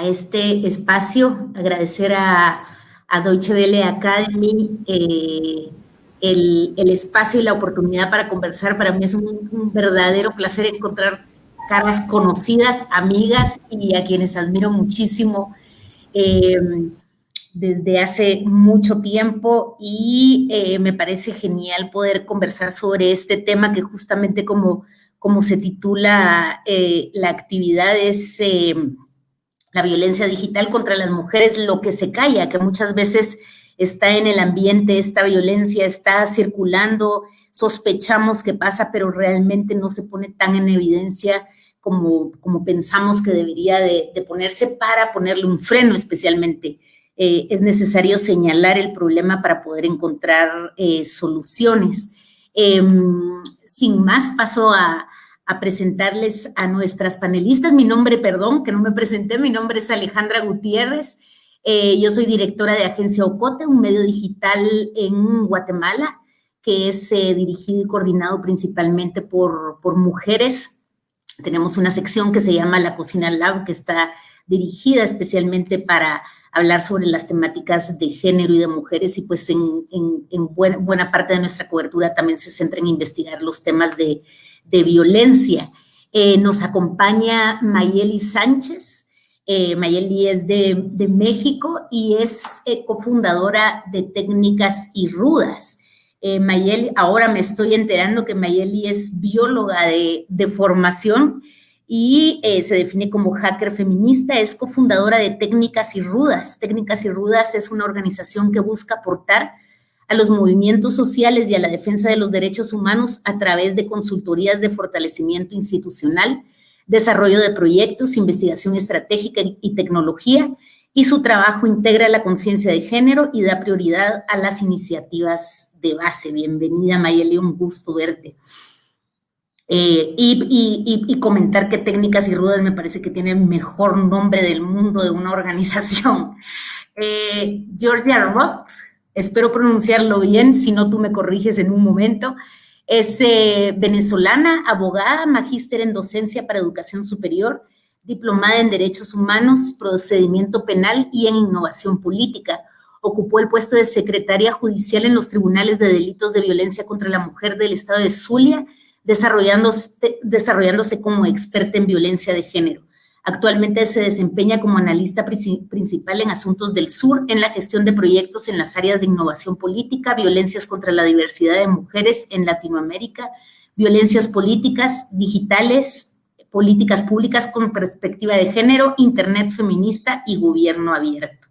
este espacio, agradecer a Deutsche Welle Academy el espacio y la oportunidad para conversar. Para mí es un verdadero placer encontrar caras conocidas, amigas y a quienes admiro muchísimo desde hace mucho tiempo y me parece genial poder conversar sobre este tema que justamente como se titula la actividad es la violencia digital contra las mujeres, lo que se calla, que muchas veces está en el ambiente, esta violencia está circulando, sospechamos que pasa, pero realmente no se pone tan en evidencia como pensamos que debería de ponerse para ponerle un freno especialmente. Es necesario señalar el problema para poder encontrar soluciones. Sin más, paso a presentarles a nuestras panelistas. Mi nombre, perdón, que no me presenté, mi nombre es Alejandra Gutiérrez. Yo soy directora de Agencia Ocote, un medio digital en Guatemala que es dirigido y coordinado principalmente por mujeres. Tenemos una sección que se llama La Cocina Lab, que está dirigida especialmente para hablar sobre las temáticas de género y de mujeres, y pues en buena parte de nuestra cobertura también se centra en investigar los temas de violencia. Nos acompaña Mayeli Sánchez. Mayeli es de México y es cofundadora de Técnicas y Rudas. Mayeli, ahora me estoy enterando que Mayeli es bióloga de formación y se define como hacker feminista, es cofundadora de Técnicas y Rudas. Técnicas y Rudas es una organización que busca aportar a los movimientos sociales y a la defensa de los derechos humanos a través de consultorías de fortalecimiento institucional, desarrollo de proyectos, investigación estratégica y tecnología, y su trabajo integra la conciencia de género y da prioridad a las iniciativas de base. Bienvenida, Mayeli, un gusto verte. Y comentar que Técnicas y Rudas me parece que tiene el mejor nombre del mundo de una organización. Georgia Roth, espero pronunciarlo bien, si no tú me corriges en un momento, es venezolana, abogada, magíster en docencia para educación superior, diplomada en derechos humanos, procedimiento penal y en innovación política. Ocupó el puesto de secretaria judicial en los tribunales de delitos de violencia contra la mujer del estado de Zulia, desarrollándose como experta en violencia de género. Actualmente se desempeña como analista principal en Asuntos del Sur, en la gestión de proyectos en las áreas de innovación política, violencias contra la diversidad de mujeres en Latinoamérica, violencias políticas, digitales, políticas públicas con perspectiva de género, Internet feminista y gobierno abierto.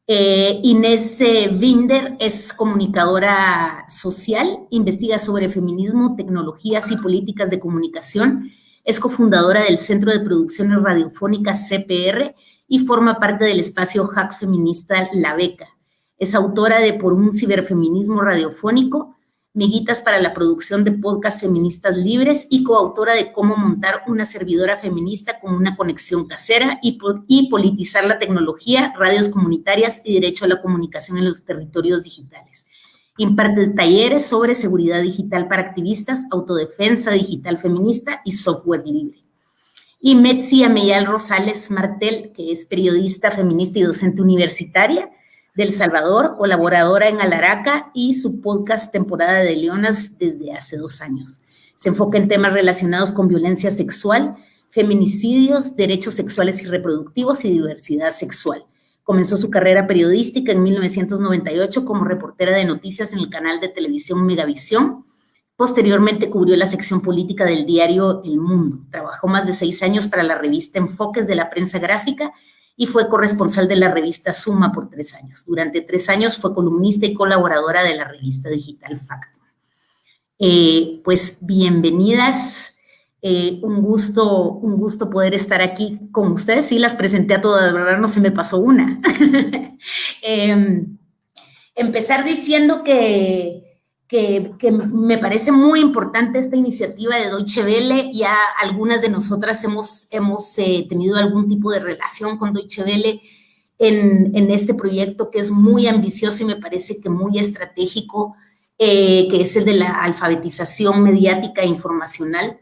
Inés Binder es comunicadora social, investiga sobre feminismo, tecnologías y políticas de comunicación, es cofundadora del Centro de Producciones Radiofónicas CPR y forma parte del espacio Hack Feminista La Beca. Es autora de Por un ciberfeminismo radiofónico, Miguitas para la producción de podcast feministas libres y coautora de Cómo montar una servidora feminista con una conexión casera y politizar la tecnología, radios comunitarias y derecho a la comunicación en los territorios digitales. Imparte talleres sobre seguridad digital para activistas, autodefensa digital feminista y software libre. Y Metzi Ameyal Rosales Martel, que es periodista feminista y docente universitaria de El Salvador, colaboradora en Alaraca y su podcast Temporada de Leonas desde hace 2 años. Se enfoca en temas relacionados con violencia sexual, feminicidios, derechos sexuales y reproductivos y diversidad sexual. Comenzó su carrera periodística en 1998 como reportera de noticias en el canal de televisión Megavisión. Posteriormente cubrió la sección política del diario El Mundo. Trabajó más de 6 años para la revista Enfoques de la prensa gráfica y fue corresponsal de la revista Suma por 3 años. Durante 3 años fue columnista y colaboradora de la revista digital Factum. Pues bienvenidas. Un gusto poder estar aquí con ustedes. Sí, las presenté a todas, de verdad no se me pasó una. Empezar diciendo que me parece muy importante esta iniciativa de Deutsche Welle. Ya algunas de nosotras hemos tenido algún tipo de relación con Deutsche Welle en este proyecto que es muy ambicioso y me parece que muy estratégico, que es el de la alfabetización mediática e informacional.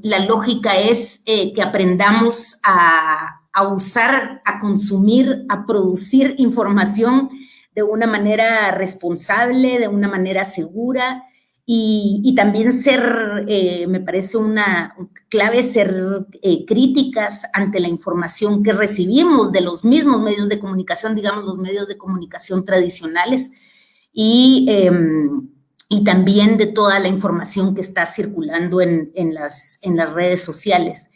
La lógica es que aprendamos a usar, a consumir, a producir información de una manera responsable, de una manera segura, y también ser, me parece una clave, ser críticas ante la información que recibimos de los mismos medios de comunicación, digamos, los medios de comunicación tradicionales, y también de toda la información que está circulando en las redes sociales.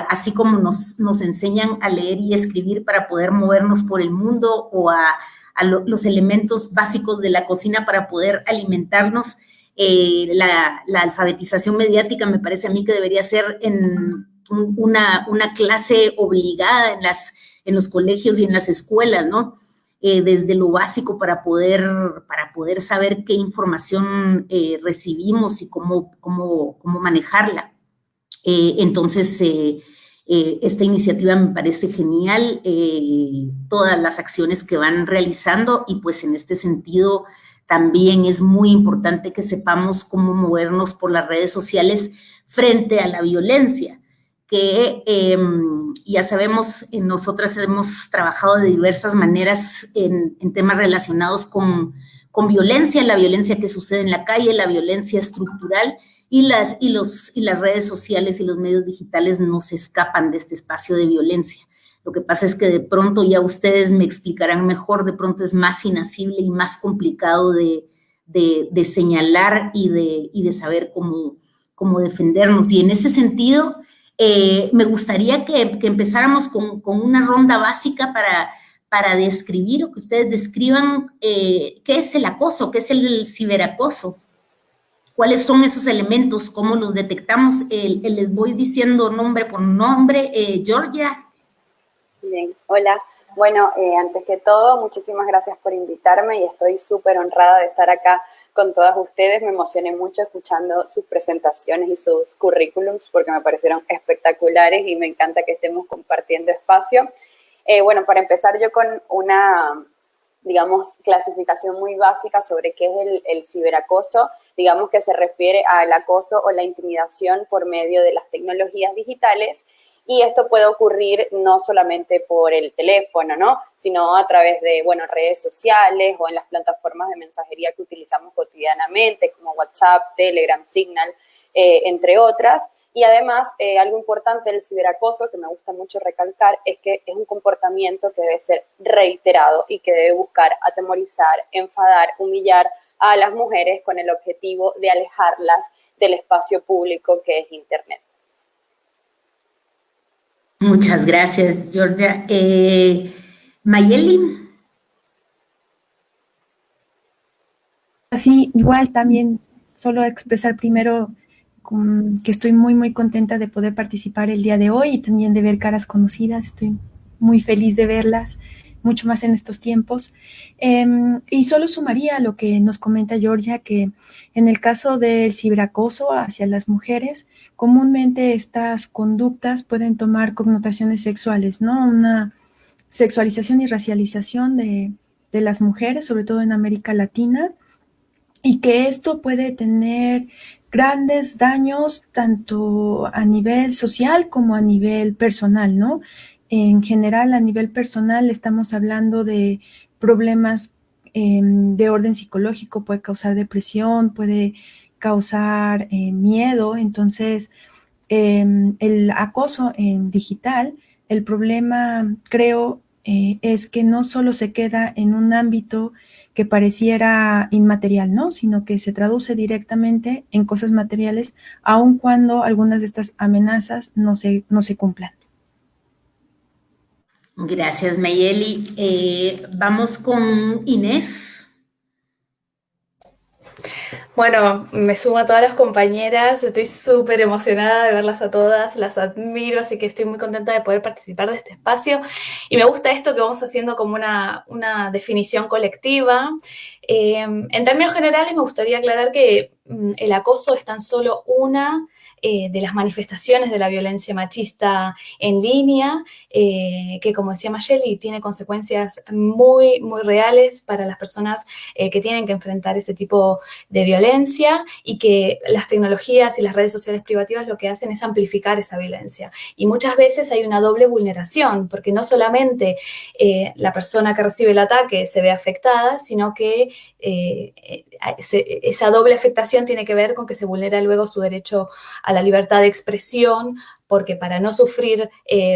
Así como nos enseñan a leer y escribir para poder movernos por el mundo, o los elementos básicos de la cocina para poder alimentarnos, la alfabetización mediática me parece a mí que debería ser una clase obligada en los colegios y en las escuelas, ¿no? Desde lo básico para poder saber qué información recibimos y cómo manejarla. Entonces, esta iniciativa me parece genial, todas las acciones que van realizando, y pues en este sentido también es muy importante que sepamos cómo movernos por las redes sociales frente a la violencia, que ya sabemos, nosotras hemos trabajado de diversas maneras en temas relacionados con violencia, la violencia que sucede en la calle, la violencia estructural, y las redes sociales y los medios digitales no se escapan de este espacio de violencia. Lo que pasa es que de pronto, ya ustedes me explicarán mejor, de pronto es más inasible y más complicado de señalar y de saber cómo defendernos. Y en ese sentido, me gustaría que empezáramos con una ronda básica para describir, o que ustedes describan qué es el acoso, qué es el ciberacoso. ¿Cuáles son esos elementos? ¿Cómo los detectamos? Les voy diciendo nombre por nombre. Georgia. Bien, hola. Bueno, antes que todo, muchísimas gracias por invitarme y estoy súper honrada de estar acá con todas ustedes. Me emocioné mucho escuchando sus presentaciones y sus currículums porque me parecieron espectaculares y me encanta que estemos compartiendo espacio. Bueno, para empezar yo con una, digamos, clasificación muy básica sobre qué es el ciberacoso. Digamos que se refiere al acoso o la intimidación por medio de las tecnologías digitales, y esto puede ocurrir no solamente por el teléfono, ¿no? Sino a través de, bueno, redes sociales o en las plataformas de mensajería que utilizamos cotidianamente, como WhatsApp, Telegram, Signal, entre otras. Y además, algo importante del ciberacoso que me gusta mucho recalcar es que es un comportamiento que debe ser reiterado y que debe buscar atemorizar, enfadar, humillar a las mujeres con el objetivo de alejarlas del espacio público que es Internet. Muchas gracias, Georgia. Mayeli. Así, igual también solo expresar primero que estoy muy, muy contenta de poder participar el día de hoy y también de ver caras conocidas. Estoy muy feliz de verlas, mucho más en estos tiempos. Y solo sumaría a lo que nos comenta Georgia, que en el caso del ciberacoso hacia las mujeres, comúnmente estas conductas pueden tomar connotaciones sexuales, ¿no? Una sexualización y racialización de las mujeres, sobre todo en América Latina, y que esto puede tener grandes daños tanto a nivel social como a nivel personal, ¿no? En general, a nivel personal, estamos hablando de problemas de orden psicológico, puede causar depresión, puede causar miedo. Entonces, el acoso en digital, el problema, creo, es que no solo se queda en un ámbito que pareciera inmaterial, ¿no? Sino que se traduce directamente en cosas materiales, aun cuando algunas de estas amenazas no se cumplan. Gracias, Mayeli. Vamos con Inés. Bueno, me sumo a todas las compañeras, estoy súper emocionada de verlas a todas, las admiro, así que estoy muy contenta de poder participar de este espacio. Y me gusta esto que vamos haciendo como una definición colectiva. En términos generales, me gustaría aclarar que el acoso es tan solo una de las manifestaciones de la violencia machista en línea, que, como decía Mayeli, tiene consecuencias muy, muy reales para las personas que tienen que enfrentar ese tipo de violencia. violencia y que las tecnologías y las redes sociales privativas lo que hacen es amplificar esa violencia. Y muchas veces hay una doble vulneración, porque no solamente la persona que recibe el ataque se ve afectada, sino que esa doble afectación tiene que ver con que se vulnera luego su derecho a la libertad de expresión, porque para no sufrir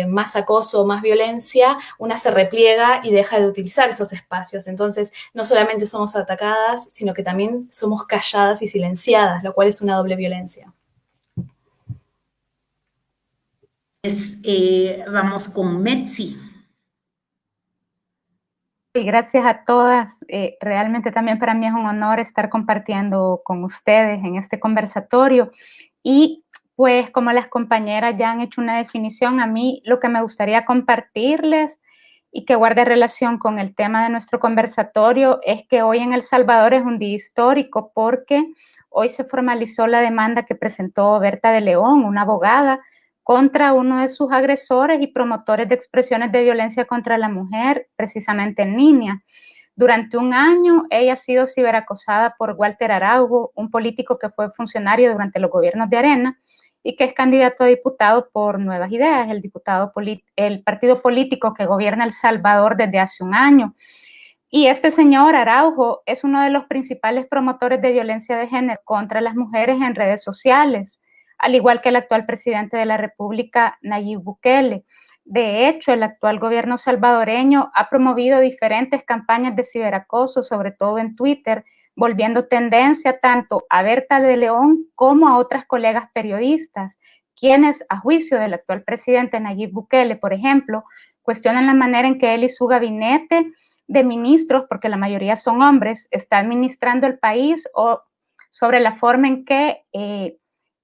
más acoso o más violencia, una se repliega y deja de utilizar esos espacios. Entonces, no solamente somos atacadas, sino que también somos calladas y silenciadas, lo cual es una doble violencia. Vamos con Metzi. Y gracias a todas. Realmente también para mí es un honor estar compartiendo con ustedes en este conversatorio. Y pues como las compañeras ya han hecho una definición, a mí lo que me gustaría compartirles y que guarde relación con el tema de nuestro conversatorio es que hoy en El Salvador es un día histórico porque hoy se formalizó la demanda que presentó Berta de León, una abogada, contra uno de sus agresores y promotores de expresiones de violencia contra la mujer, precisamente en línea. Durante un año, ella ha sido ciberacosada por Walter Araujo, un político que fue funcionario durante los gobiernos de Arena y que es candidato a diputado por Nuevas Ideas, el partido político que gobierna El Salvador desde hace un año. Y este señor Araujo es uno de los principales promotores de violencia de género contra las mujeres en redes sociales, al igual que el actual presidente de la República, Nayib Bukele. De hecho, el actual gobierno salvadoreño ha promovido diferentes campañas de ciberacoso, sobre todo en Twitter, volviendo tendencia tanto a Berta de León como a otras colegas periodistas, quienes, a juicio del actual presidente Nayib Bukele, por ejemplo, cuestionan la manera en que él y su gabinete de ministros, porque la mayoría son hombres, está administrando el país, o sobre la forma en que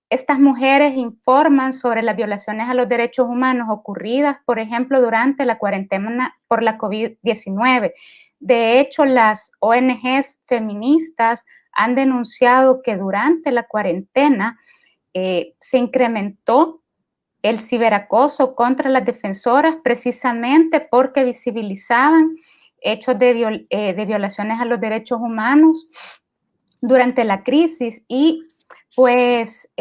estas mujeres informan sobre las violaciones a los derechos humanos ocurridas, por ejemplo, durante la cuarentena por la COVID-19. De hecho, las ONGs feministas han denunciado que durante la cuarentena se incrementó el ciberacoso contra las defensoras precisamente porque visibilizaban hechos de violaciones a los derechos humanos durante la crisis. Y pues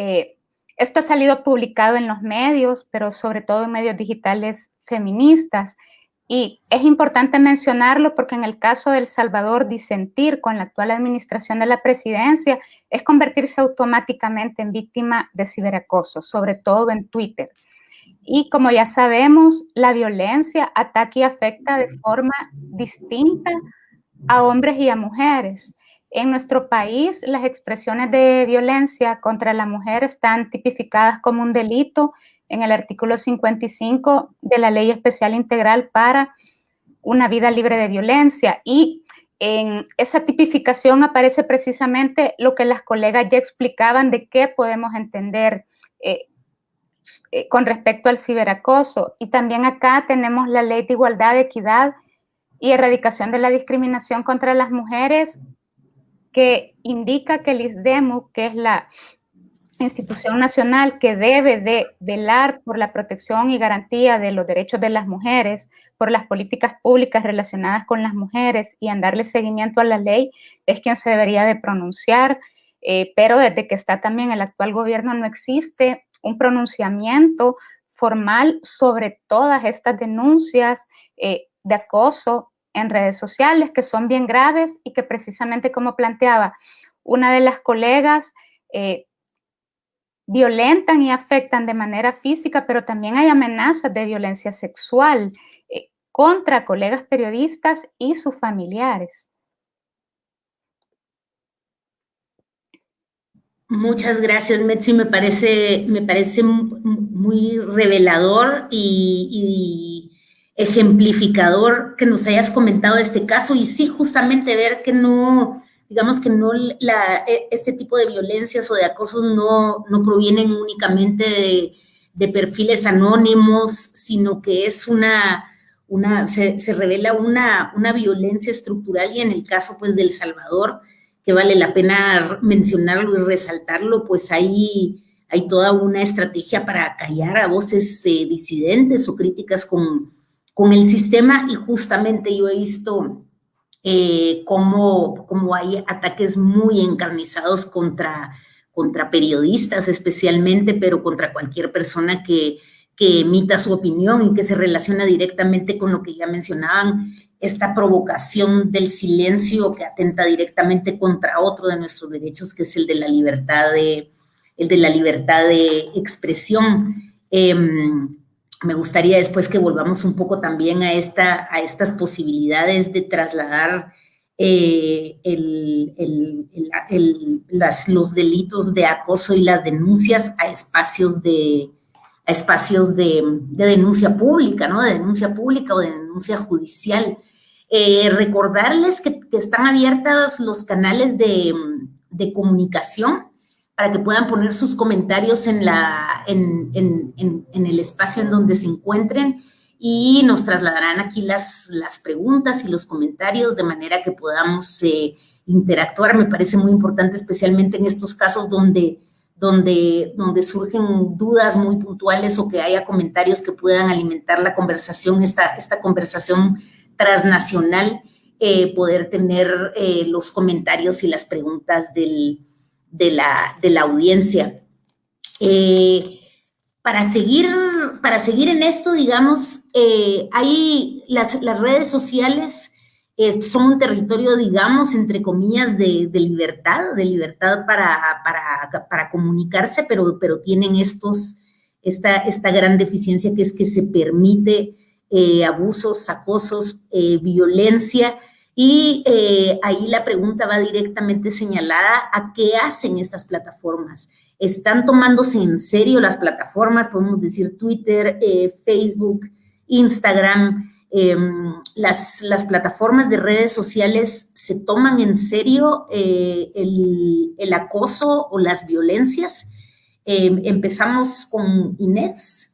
esto ha salido publicado en los medios, pero sobre todo en medios digitales feministas. Y es importante mencionarlo porque en el caso de El Salvador, disentir con la actual administración de la presidencia es convertirse automáticamente en víctima de ciberacoso, sobre todo en Twitter. Y como ya sabemos, la violencia ataca y afecta de forma distinta a hombres y a mujeres. En nuestro país, las expresiones de violencia contra la mujer están tipificadas como un delito en el artículo 55 de la Ley Especial Integral para una vida libre de violencia. Y en esa tipificación aparece precisamente lo que las colegas ya explicaban de qué podemos entender con respecto al ciberacoso. Y también acá tenemos la Ley de Igualdad, Equidad y Erradicación de la Discriminación contra las Mujeres, que indica que el ISDEMU, que es la institución nacional que debe de velar por la protección y garantía de los derechos de las mujeres, por las políticas públicas relacionadas con las mujeres y en darle seguimiento a la ley, es quien se debería de pronunciar, pero desde que está también el actual gobierno no existe un pronunciamiento formal sobre todas estas denuncias de acoso en redes sociales, que son bien graves y que precisamente, como planteaba una de las colegas, violentan y afectan de manera física, pero también hay amenazas de violencia sexual contra colegas periodistas y sus familiares. Muchas gracias, Metzi. Me parece muy revelador y ejemplificador que nos hayas comentado este caso. Y sí, justamente ver que no, digamos que no este tipo de violencias o de acosos no provienen únicamente de perfiles anónimos, sino que es se revela una violencia estructural, y en el caso pues de El Salvador, que vale la pena mencionarlo y resaltarlo, pues hay toda una estrategia para callar a voces disidentes o críticas con el sistema. Y justamente yo he visto cómo hay ataques muy encarnizados contra periodistas especialmente, pero contra cualquier persona que emita su opinión y que se relaciona directamente con lo que ya mencionaban, esta provocación del silencio que atenta directamente contra otro de nuestros derechos, que es el de la libertad de expresión. Me gustaría después que volvamos un poco también a estas posibilidades de trasladar los delitos de acoso y las denuncias a espacios de denuncia pública, ¿no? De denuncia pública o de denuncia judicial. Recordarles que están abiertos los canales de comunicación para que puedan poner sus comentarios en el espacio en donde se encuentren y nos trasladarán aquí las preguntas y los comentarios de manera que podamos interactuar. Me parece muy importante, especialmente en estos casos donde surgen dudas muy puntuales o que haya comentarios que puedan alimentar la conversación, esta conversación transnacional, poder tener los comentarios y las preguntas de la audiencia. Para seguir en esto, digamos, hay las redes sociales son un territorio, digamos, entre comillas, de libertad para comunicarse, pero tienen esta gran deficiencia, que es que se permite abusos, acosos, violencia, y ahí la pregunta va directamente señalada a qué hacen estas plataformas. ¿Están tomándose en serio las plataformas? Podemos decir Twitter, Facebook, Instagram. Las plataformas de redes sociales se toman en serio el acoso o las violencias. Empezamos con Inés.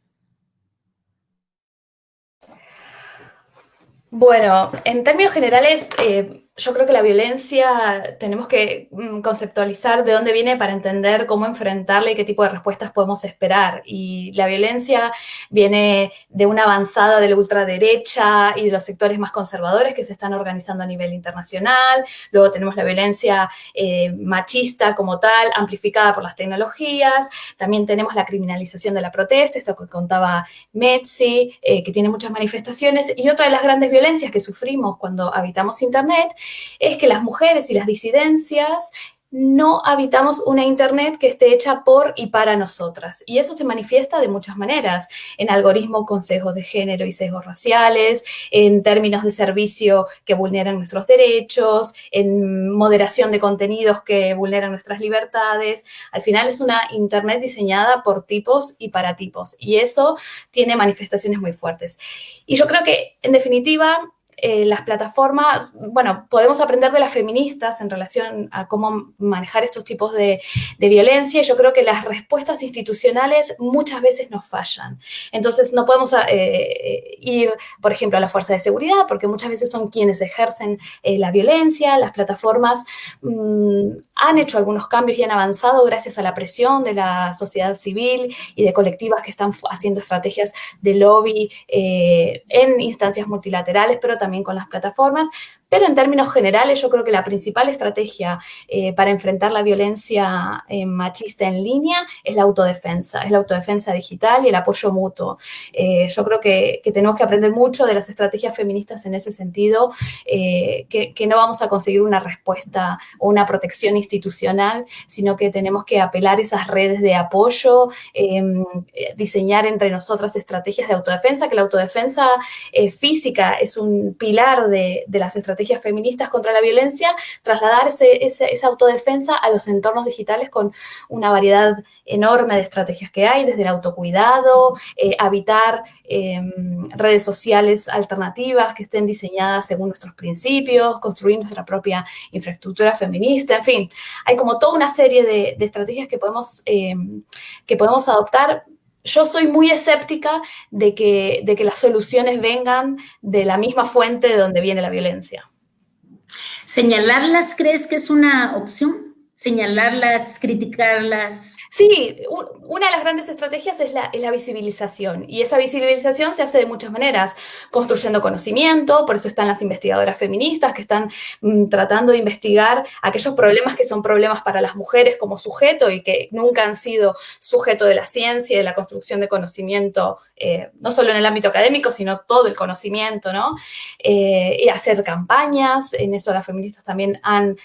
Bueno, en términos generales, yo creo que la violencia tenemos que conceptualizar de dónde viene para entender cómo enfrentarla y qué tipo de respuestas podemos esperar. Y la violencia viene de una avanzada de la ultraderecha y de los sectores más conservadores que se están organizando a nivel internacional. Luego tenemos la violencia machista como tal, amplificada por las tecnologías. También tenemos la criminalización de la protesta, esto que contaba Metzi, que tiene muchas manifestaciones. Y otra de las grandes violencias que sufrimos cuando habitamos Internet es que las mujeres y las disidencias no habitamos una Internet que esté hecha por y para nosotras. Y eso se manifiesta de muchas maneras, en algoritmos con sesgos de género y sesgos raciales, en términos de servicio que vulneran nuestros derechos, en moderación de contenidos que vulneran nuestras libertades. Al final es una Internet diseñada por tipos y para tipos, y eso tiene manifestaciones muy fuertes. Y yo creo que, en definitiva, las plataformas, bueno, podemos aprender de las feministas en relación a cómo manejar estos tipos de violencia, y yo creo que las respuestas institucionales muchas veces nos fallan. Entonces, no podemos ir, por ejemplo, a la fuerza de seguridad, porque muchas veces son quienes ejercen la violencia. Las plataformas han hecho algunos cambios y han avanzado gracias a la presión de la sociedad civil y de colectivas que están haciendo estrategias de lobby en instancias multilaterales, pero también con las plataformas. Pero en términos generales, yo creo que la principal estrategia para enfrentar la violencia machista en línea es la autodefensa digital y el apoyo mutuo. Yo creo que tenemos que aprender mucho de las estrategias feministas en ese sentido, que no vamos a conseguir una respuesta o una protección institucional, sino que tenemos que apelar esas redes de apoyo, diseñar entre nosotras estrategias de autodefensa, que la autodefensa física es un pilar de las estrategias feministas contra la violencia, trasladar esa autodefensa a los entornos digitales con una variedad enorme de estrategias que hay, desde el autocuidado, habitar redes sociales alternativas que estén diseñadas según nuestros principios, construir nuestra propia infraestructura feminista, en fin, hay como toda una serie de estrategias que podemos adoptar. Yo soy muy escéptica de que las soluciones vengan de la misma fuente de donde viene la violencia. ¿Señalarlas crees que es una opción? Señalarlas, criticarlas. Sí, una de las grandes estrategias es la visibilización, y esa visibilización se hace de muchas maneras, construyendo conocimiento. Por eso están las investigadoras feministas que están tratando de investigar aquellos problemas que son problemas para las mujeres como sujeto y que nunca han sido sujeto de la ciencia y de la construcción de conocimiento, no solo en el ámbito académico, sino todo el conocimiento, ¿no? Y hacer campañas. En eso las feministas también han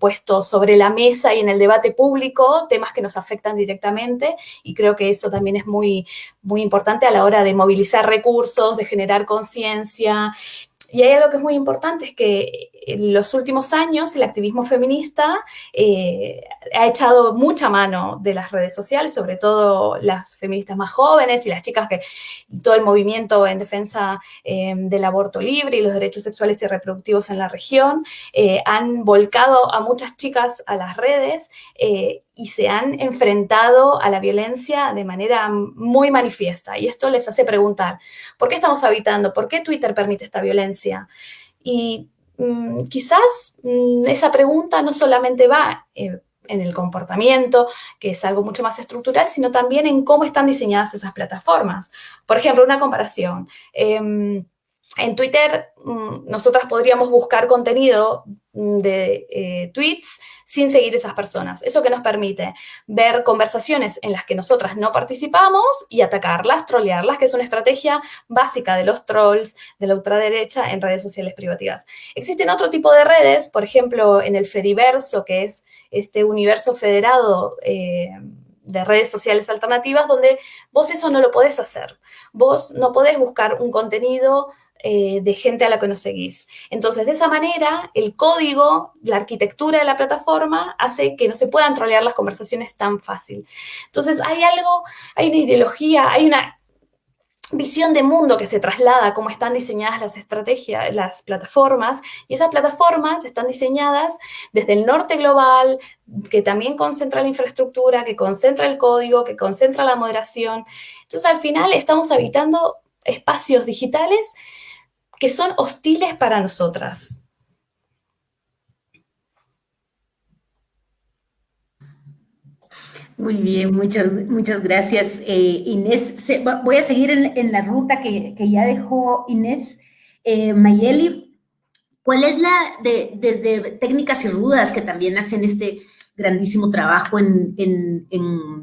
puesto sobre la mesa y en el debate público temas que nos afectan directamente, y creo que eso también es muy, muy importante a la hora de movilizar recursos, de generar conciencia. Y hay algo que es muy importante, es que en los últimos años el activismo feminista ha echado mucha mano de las redes sociales, sobre todo las feministas más jóvenes y las chicas que todo el movimiento en defensa del aborto libre y los derechos sexuales y reproductivos en la región han volcado a muchas chicas a las redes y se han enfrentado a la violencia de manera muy manifiesta. Y esto les hace preguntar, ¿por qué estamos habitando? ¿Por qué Twitter permite esta violencia? Y quizás esa pregunta no solamente va en el comportamiento, que es algo mucho más estructural, sino también en cómo están diseñadas esas plataformas. Por ejemplo, una comparación. En Twitter, nosotras podríamos buscar contenido de tweets sin seguir esas personas. Eso que nos permite ver conversaciones en las que nosotras no participamos y atacarlas, trolearlas, que es una estrategia básica de los trolls, de la ultraderecha en redes sociales privativas. Existen otro tipo de redes, por ejemplo, en el Fediverso, que es este universo federado de redes sociales alternativas, donde vos eso no lo podés hacer. Vos no podés buscar un contenido de gente a la que no seguís. Entonces, de esa manera, el código, la arquitectura de la plataforma hace que no se puedan trolear las conversaciones tan fácil. Entonces, hay una ideología, hay una visión de mundo que se traslada a cómo están diseñadas las estrategias, las plataformas, y esas plataformas están diseñadas desde el norte global, que también concentra la infraestructura, que concentra el código, que concentra la moderación. Entonces, al final, estamos habitando espacios digitales que son hostiles para nosotras. Muy bien, muchas gracias, Inés. Voy a seguir en la ruta que ya dejó Inés. Mayeli, ¿cuál es desde Técnicas y Rudas, que también hacen este grandísimo trabajo en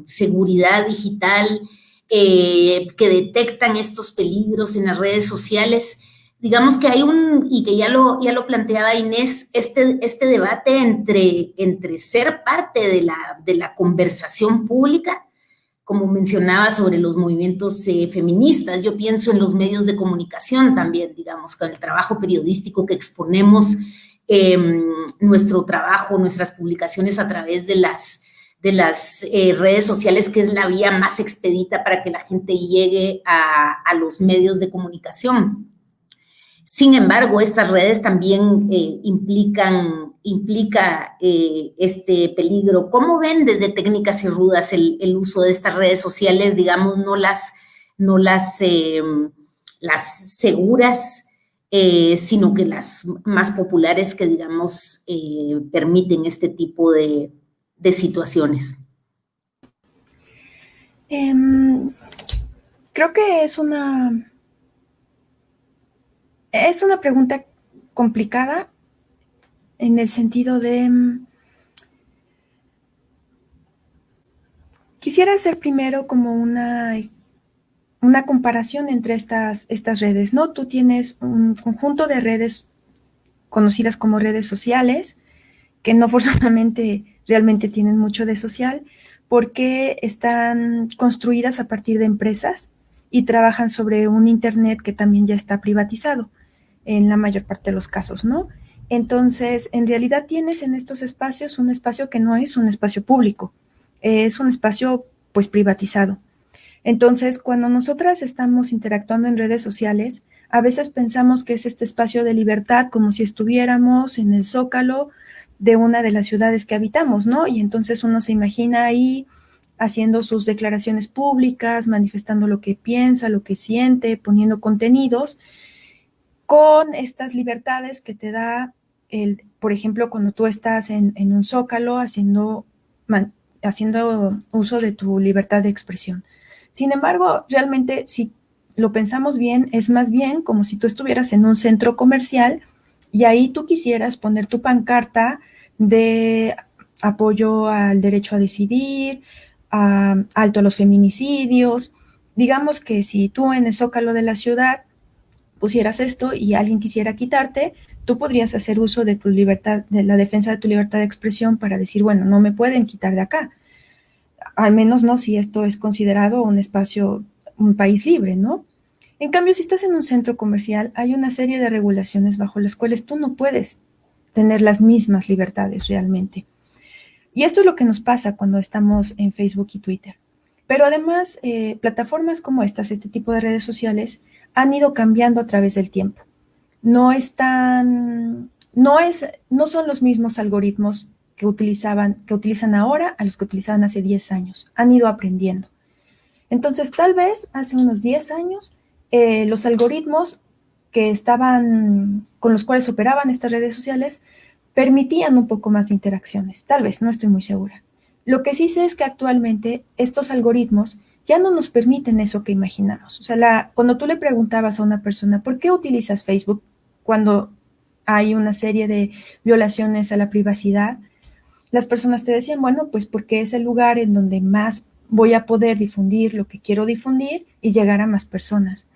seguridad digital, que detectan estos peligros en las redes sociales? Digamos que hay y que ya lo planteaba Inés, este debate entre ser parte de la conversación pública, como mencionaba sobre los movimientos feministas. Yo pienso en los medios de comunicación también, digamos, con el trabajo periodístico que exponemos, nuestro trabajo, nuestras publicaciones a través de las redes sociales, que es la vía más expedita para que la gente llegue a los medios de comunicación. Sin embargo, estas redes también implica este peligro. ¿Cómo ven desde Técnicas y Rudas el uso de estas redes sociales, digamos, no las seguras, sino que las más populares que, digamos, permiten este tipo de situaciones? Creo que es una pregunta complicada en el sentido de... Quisiera hacer primero como una comparación entre estas redes, ¿no? Tú tienes un conjunto de redes conocidas como redes sociales, que no forzosamente realmente tienen mucho de social, porque están construidas a partir de empresas y trabajan sobre un Internet que también ya está privatizado en la mayor parte de los casos, ¿no? Entonces, en realidad tienes en estos espacios un espacio que no es un espacio público, es un espacio, pues, privatizado. Entonces, cuando nosotras estamos interactuando en redes sociales, a veces pensamos que es este espacio de libertad, como si estuviéramos en el Zócalo de una de las ciudades que habitamos, ¿no? Y entonces uno se imagina ahí haciendo sus declaraciones públicas, manifestando lo que piensa, lo que siente, poniendo contenidos, con estas libertades que te da por ejemplo, cuando tú estás en un zócalo haciendo uso de tu libertad de expresión. Sin embargo, realmente, si lo pensamos bien, es más bien como si tú estuvieras en un centro comercial y ahí tú quisieras poner tu pancarta de apoyo al derecho a decidir, alto a los feminicidios. Digamos que si tú en el zócalo de la ciudad pusieras esto y alguien quisiera quitarte, tú podrías hacer uso de tu libertad, de la defensa de tu libertad de expresión para decir, bueno, no me pueden quitar de acá. Al menos no si esto es considerado un espacio, un país libre, ¿no? En cambio, si estás en un centro comercial, hay una serie de regulaciones bajo las cuales tú no puedes tener las mismas libertades realmente. Y esto es lo que nos pasa cuando estamos en Facebook y Twitter. Pero además, plataformas como estas, este tipo de redes sociales, han ido cambiando a través del tiempo. No son los mismos algoritmos que utilizan ahora a los que utilizaban hace 10 años. Han ido aprendiendo. Entonces, tal vez hace unos 10 años, los algoritmos con los cuales operaban estas redes sociales permitían un poco más de interacciones. Tal vez, no estoy muy segura. Lo que sí sé es que actualmente estos algoritmos ya no nos permiten eso que imaginamos. O sea, cuando tú le preguntabas a una persona, ¿por qué utilizas Facebook cuando hay una serie de violaciones a la privacidad? Las personas te decían, bueno, pues porque es el lugar en donde más voy a poder difundir lo que quiero difundir y llegar a más personas.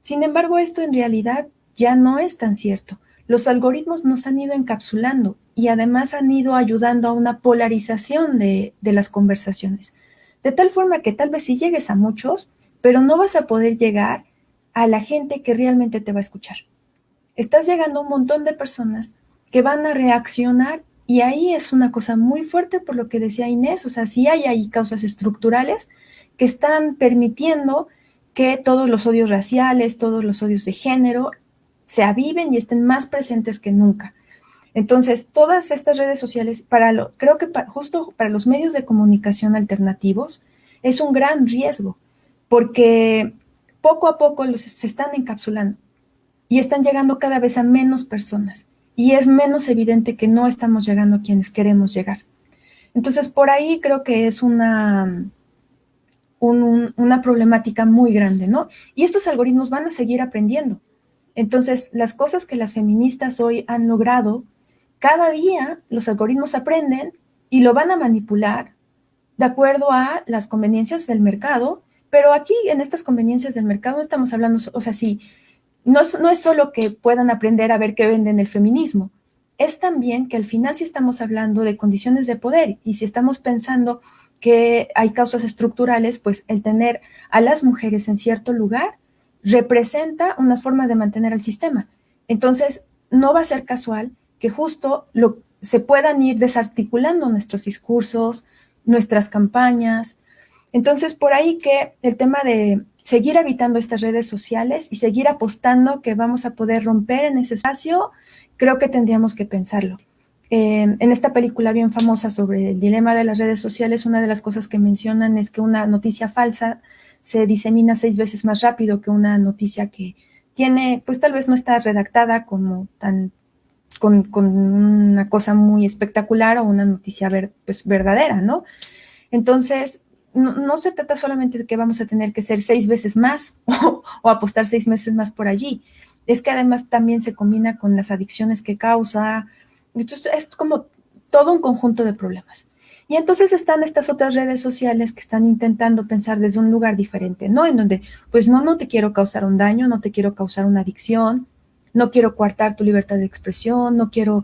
Sin embargo, esto en realidad ya no es tan cierto. Los algoritmos nos han ido encapsulando y además han ido ayudando a una polarización de las conversaciones. De tal forma que tal vez sí llegues a muchos, pero no vas a poder llegar a la gente que realmente te va a escuchar. Estás llegando a un montón de personas que van a reaccionar y ahí es una cosa muy fuerte por lo que decía Inés, o sea, sí hay ahí causas estructurales que están permitiendo que todos los odios raciales, todos los odios de género se aviven y estén más presentes que nunca. Entonces, todas estas redes sociales, creo que justo para los medios de comunicación alternativos, es un gran riesgo, porque poco a poco se están encapsulando y están llegando cada vez a menos personas. Y es menos evidente que no estamos llegando a quienes queremos llegar. Entonces, por ahí creo que es una problemática muy grande, ¿no? Y estos algoritmos van a seguir aprendiendo. Entonces, las cosas que las feministas hoy han logrado, cada día los algoritmos aprenden y lo van a manipular de acuerdo a las conveniencias del mercado, pero aquí en estas conveniencias del mercado no estamos hablando, o sea, sí, no es solo que puedan aprender a ver qué venden el feminismo, es también que al final sí estamos hablando de condiciones de poder y si estamos pensando que hay causas estructurales, pues el tener a las mujeres en cierto lugar representa unas formas de mantener al sistema. Entonces, no va a ser casual que justo se puedan ir desarticulando nuestros discursos, nuestras campañas. Entonces, por ahí que el tema de seguir habitando estas redes sociales y seguir apostando que vamos a poder romper en ese espacio, creo que tendríamos que pensarlo. En esta película bien famosa sobre el dilema de las redes sociales, una de las cosas que mencionan es que una noticia falsa se disemina 6 veces más rápido que una noticia que tiene, pues tal vez no está redactada como con una cosa muy espectacular o una noticia verdadera, ¿no? Entonces, no se trata solamente de que vamos a tener que ser 6 veces más o apostar 6 meses más por allí. Es que además también se combina con las adicciones que causa. Entonces, es como todo un conjunto de problemas. Y entonces están estas otras redes sociales que están intentando pensar desde un lugar diferente, ¿no? En donde, pues no te quiero causar un daño, no te quiero causar una adicción, no quiero coartar tu libertad de expresión, no quiero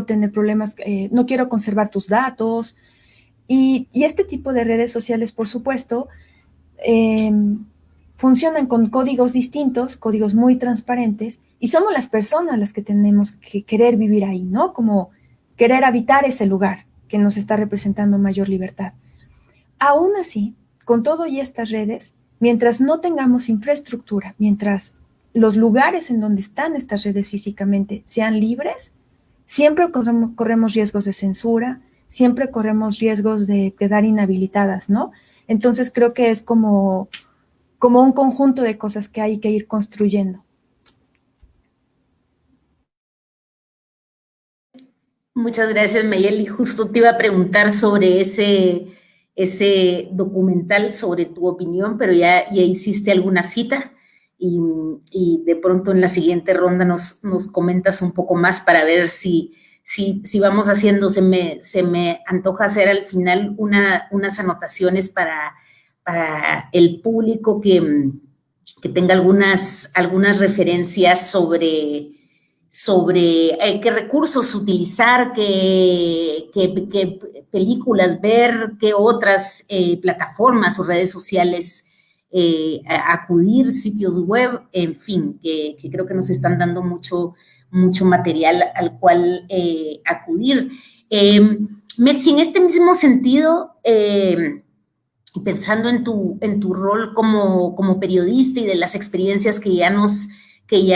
tener problemas, no quiero conservar tus datos. Y este tipo de redes sociales, por supuesto, funcionan con códigos distintos, códigos muy transparentes, y somos las personas las que tenemos que querer vivir ahí, ¿no? Como querer habitar ese lugar que nos está representando mayor libertad. Aún así, con todo y estas redes, mientras no tengamos infraestructura, mientras los lugares en donde están estas redes físicamente sean libres, siempre corremos riesgos de censura, siempre corremos riesgos de quedar inhabilitadas, ¿no? Entonces creo que es como un conjunto de cosas que hay que ir construyendo. Muchas gracias, Mayeli. Justo te iba a preguntar sobre ese documental, sobre tu opinión, pero ya hiciste alguna cita y de pronto en la siguiente ronda nos comentas un poco más para ver si vamos haciendo. Se me antoja hacer al final unas anotaciones para el público que tenga algunas referencias sobre qué recursos utilizar, qué películas ver, qué otras plataformas o redes sociales acudir, sitios web, en fin, que creo que nos están dando mucho material al cual acudir. Metsi, en este mismo sentido, pensando en tu rol como periodista y de las experiencias que ya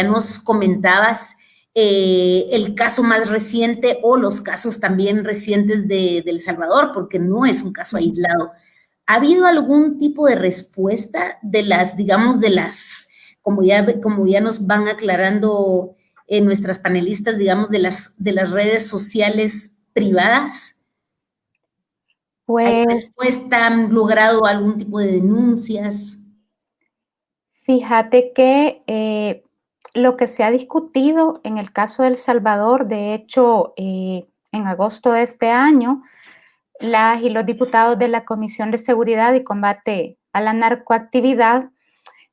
nos comentabas, el caso más reciente o los casos también recientes de El Salvador, porque no es un caso aislado. ¿Ha habido algún tipo de respuesta de las, digamos, como ya nos van aclarando nuestras panelistas, digamos, de las redes sociales privadas? ¿Hay Pues respuesta? ¿Han logrado algún tipo de denuncias? fíjate que lo que se ha discutido en el caso de El Salvador, de hecho, en agosto de este año, las y los diputados de la Comisión de Seguridad y Combate a la Narcoactividad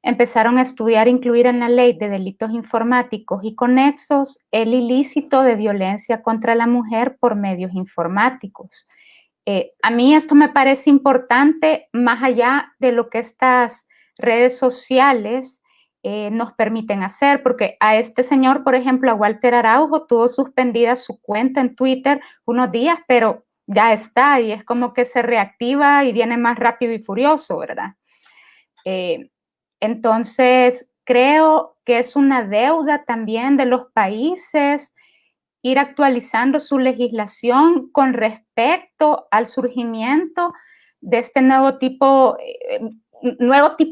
empezaron a estudiar e incluir en la ley de delitos informáticos y conexos el ilícito de violencia contra la mujer por medios informáticos. A mí esto me parece importante, más allá de lo que estas redes sociales nos permiten hacer, porque a este señor, por ejemplo, a Walter Araujo, tuvo suspendida su cuenta en Twitter unos días, pero ya está, y es como que se reactiva y viene más rápido y furioso, ¿verdad? Entonces, creo que es una deuda también de los países ir actualizando su legislación con respecto al surgimiento de este nuevo tipo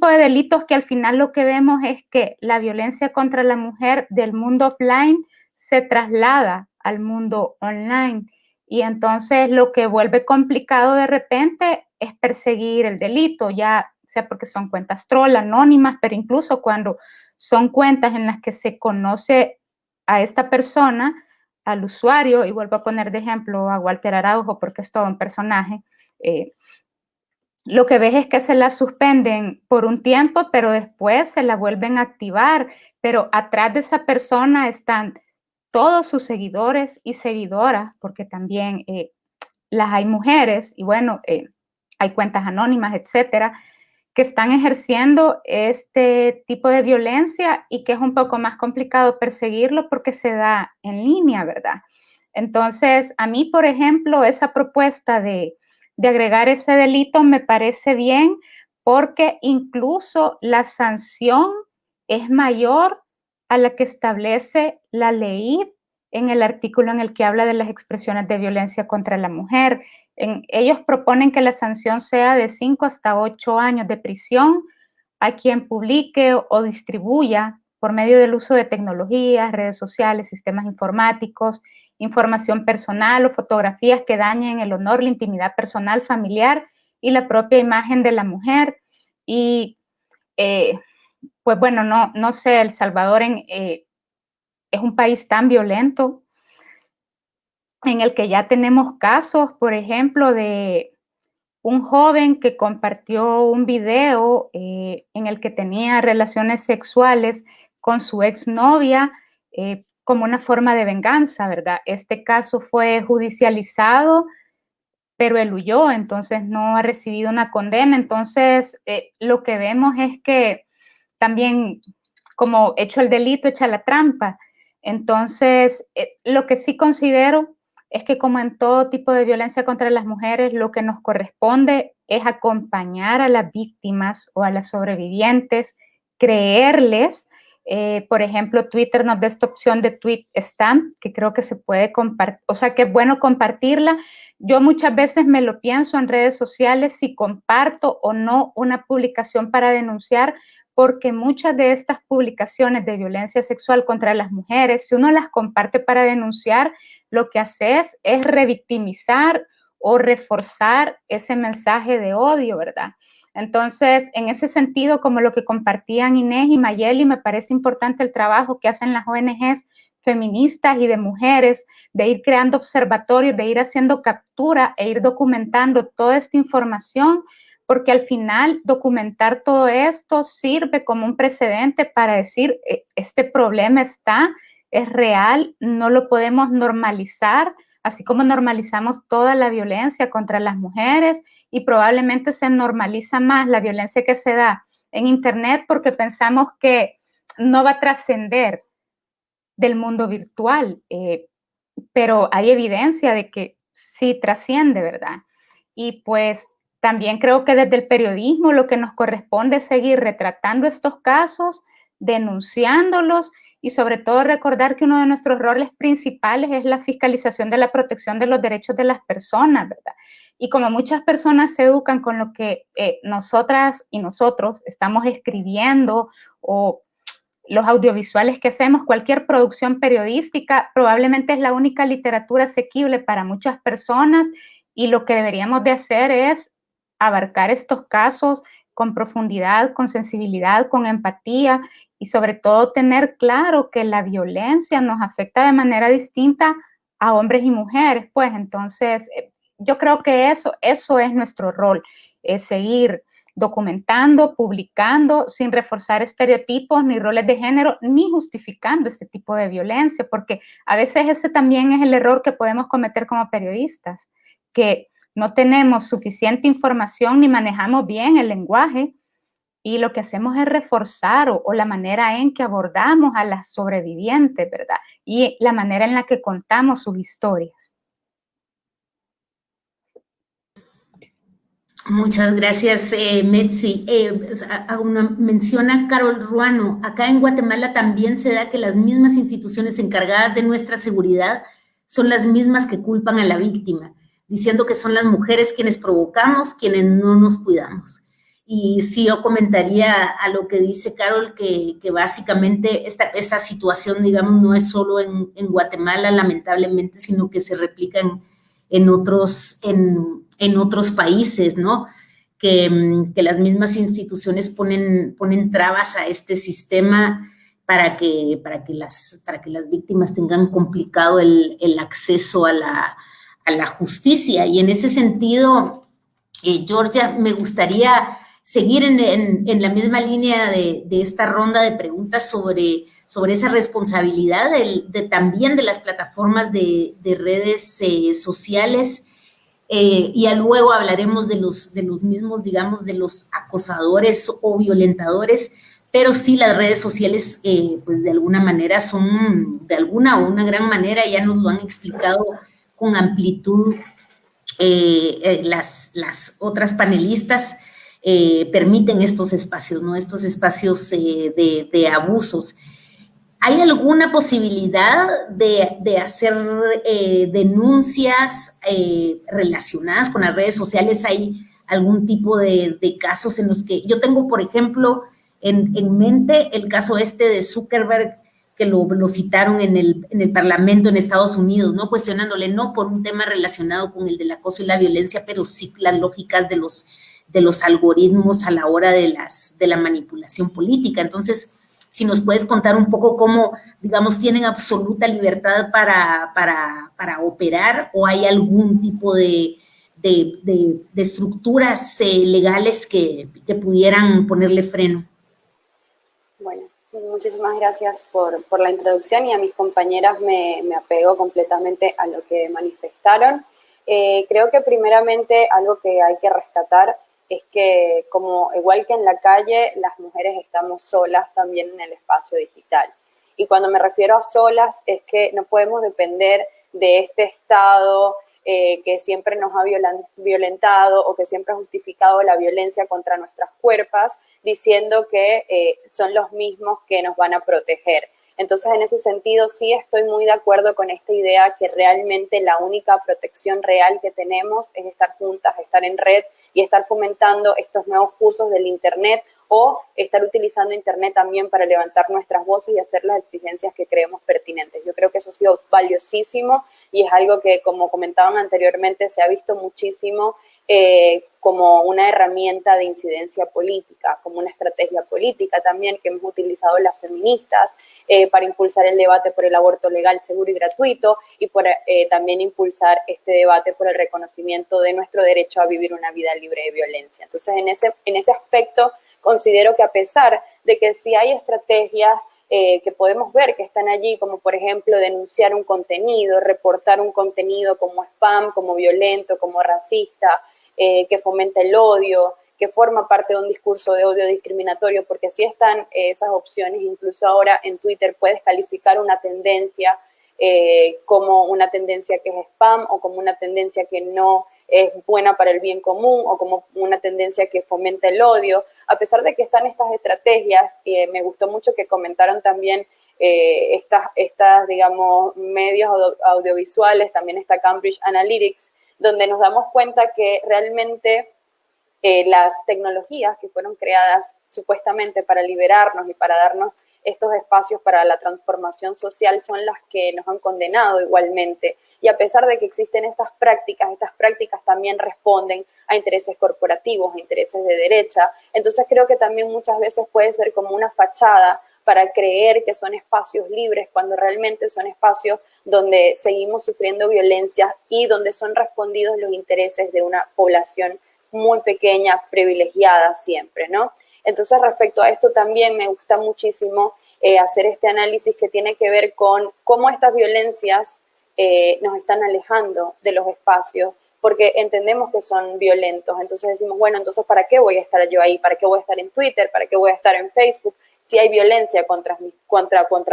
de delitos, que al final lo que vemos es que la violencia contra la mujer del mundo offline se traslada al mundo online. Y entonces lo que vuelve complicado de repente es perseguir el delito, ya sea porque son cuentas troll, anónimas, pero incluso cuando son cuentas en las que se conoce a esta persona, al usuario, y vuelvo a poner de ejemplo a Walter Araujo porque es todo un personaje, lo que ves es que se la suspenden por un tiempo, pero después se la vuelven a activar, pero atrás de esa persona están todos sus seguidores y seguidoras, porque también las hay mujeres, y bueno, hay cuentas anónimas, etcétera, que están ejerciendo este tipo de violencia y que es un poco más complicado perseguirlo porque se da en línea, ¿verdad? Entonces, a mí, por ejemplo, esa propuesta de agregar ese delito me parece bien, porque incluso la sanción es mayor a la que establece la ley en el artículo en el que habla de las expresiones de violencia contra la mujer. Ellos proponen que la sanción sea de 5 hasta 8 años de prisión a quien publique o distribuya por medio del uso de tecnologías, redes sociales, sistemas informáticos, información personal o fotografías que dañen el honor, la intimidad personal, familiar y la propia imagen de la mujer. Y pues bueno, no sé, El Salvador es un país tan violento en el que ya tenemos casos, por ejemplo, de un joven que compartió un video en el que tenía relaciones sexuales con su exnovia como una forma de venganza, ¿verdad? Este caso fue judicializado, pero él huyó, entonces no ha recibido una condena. Entonces, lo que vemos es que también, como hecho el delito, echa la trampa. Entonces, lo que sí considero es que, como en todo tipo de violencia contra las mujeres, lo que nos corresponde es acompañar a las víctimas o a las sobrevivientes, creerles Por ejemplo, Twitter nos da esta opción de tweet stamp, que creo que se puede compartir, o sea, que es bueno compartirla. Yo muchas veces me lo pienso en redes sociales si comparto o no una publicación para denunciar, porque muchas de estas publicaciones de violencia sexual contra las mujeres, si uno las comparte para denunciar, lo que hace es revictimizar o reforzar ese mensaje de odio, ¿verdad? Entonces, en ese sentido, como lo que compartían Inés y Mayeli, me parece importante el trabajo que hacen las ONGs feministas y de mujeres, de ir creando observatorios, de ir haciendo captura e ir documentando toda esta información, porque al final documentar todo esto sirve como un precedente para decir, este problema está, es real, no lo podemos normalizar, así como normalizamos toda la violencia contra las mujeres y probablemente se normaliza más la violencia que se da en Internet porque pensamos que no va a trascender del mundo virtual, pero hay evidencia de que sí trasciende, ¿verdad? Y pues también creo que desde el periodismo lo que nos corresponde es seguir retratando estos casos, denunciándolos y sobre todo recordar que uno de nuestros roles principales es la fiscalización de la protección de los derechos de las personas, ¿verdad? Y como muchas personas se educan con lo que nosotras y nosotros estamos escribiendo o los audiovisuales que hacemos, cualquier producción periodística, probablemente es la única literatura asequible para muchas personas y lo que deberíamos de hacer es abarcar estos casos con profundidad, con sensibilidad, con empatía y sobre todo tener claro que la violencia nos afecta de manera distinta a hombres y mujeres, pues entonces yo creo que eso es nuestro rol, es seguir documentando, publicando, sin reforzar estereotipos ni roles de género, ni justificando este tipo de violencia, porque a veces ese también es el error que podemos cometer como periodistas, que no tenemos suficiente información ni manejamos bien el lenguaje y lo que hacemos es reforzar o la manera en que abordamos a las sobrevivientes, ¿verdad? Y la manera en la que contamos sus historias. Muchas gracias, Metzi. Menciona Carol Ruano, acá en Guatemala también se da que las mismas instituciones encargadas de nuestra seguridad son las mismas que culpan a la víctima, diciendo que son las mujeres quienes provocamos, quienes no nos cuidamos. Y sí, yo comentaría a lo que dice Carol, que básicamente esta situación, digamos, no es solo en Guatemala, lamentablemente, sino que se replica en otros países, ¿no? Que las mismas instituciones ponen trabas a este sistema para que las víctimas tengan complicado el acceso a la justicia. Y en ese sentido, Georgia, me gustaría seguir en la misma línea de esta ronda de preguntas sobre esa responsabilidad también de las plataformas de redes sociales. Y ya luego hablaremos de los mismos, digamos, de los acosadores o violentadores, pero sí las redes sociales, pues de alguna manera son, de alguna o una gran manera, ya nos lo han explicado con amplitud las otras panelistas, permiten estos espacios, ¿no? Estos espacios de abusos. ¿Hay alguna posibilidad de hacer denuncias relacionadas con las redes sociales? ¿Hay algún tipo de casos en los que yo tengo, por ejemplo, en mente el caso de Zuckerberg, que lo citaron en el Parlamento en Estados Unidos, ¿no? Cuestionándole no por un tema relacionado con el del acoso y la violencia, pero sí las lógicas de los algoritmos a la hora de la manipulación política. Entonces, si nos puedes contar un poco cómo, digamos, tienen absoluta libertad para operar, o hay algún tipo de estructuras legales que pudieran ponerle freno. Bueno, muchísimas gracias por la introducción, y a mis compañeras me apego completamente a lo que manifestaron. Creo que primeramente algo que hay que rescatar es que, como igual que en la calle, las mujeres estamos solas también en el espacio digital. Y cuando me refiero a solas es que no podemos depender de este Estado que siempre nos ha violentado o que siempre ha justificado la violencia contra nuestras cuerpos, diciendo que son los mismos que nos van a proteger. Entonces, en ese sentido, sí estoy muy de acuerdo con esta idea que realmente la única protección real que tenemos es estar juntas, estar en red y estar fomentando estos nuevos usos del Internet o estar utilizando Internet también para levantar nuestras voces y hacer las exigencias que creemos pertinentes. Yo creo que eso ha sido valiosísimo y es algo que, como comentaban anteriormente, se ha visto muchísimo como una herramienta de incidencia política, como una estrategia política también que hemos utilizado las feministas para impulsar el debate por el aborto legal, seguro y gratuito y por también impulsar este debate por el reconocimiento de nuestro derecho a vivir una vida libre de violencia. Entonces, en ese aspecto, considero que a pesar de que sí hay estrategias que podemos ver que están allí, como por ejemplo denunciar un contenido, reportar un contenido como spam, como violento, como racista, que fomenta el odio, que forma parte de un discurso de odio discriminatorio, porque sí están esas opciones, incluso ahora en Twitter puedes calificar una tendencia como una tendencia que es spam o como una tendencia que no es buena para el bien común o como una tendencia que fomenta el odio. A pesar de que están estas estrategias, me gustó mucho que comentaron también estas, digamos, medios audiovisuales, también está Cambridge Analytics, donde nos damos cuenta que realmente las tecnologías que fueron creadas supuestamente para liberarnos y para darnos estos espacios para la transformación social son las que nos han condenado igualmente. Y a pesar de que existen estas prácticas también responden a intereses corporativos, a intereses de derecha. Entonces creo que también muchas veces puede ser como una fachada para creer que son espacios libres cuando realmente son espacios donde seguimos sufriendo violencia y donde son respondidos los intereses de una población muy pequeña, privilegiada siempre, ¿no? Entonces, respecto a esto también me gusta muchísimo hacer este análisis que tiene que ver con cómo estas violencias nos están alejando de los espacios, porque entendemos que son violentos. Entonces decimos, bueno, entonces ¿para qué voy a estar yo ahí? ¿Para qué voy a estar en Twitter? ¿Para qué voy a estar en Facebook? Si hay violencia contra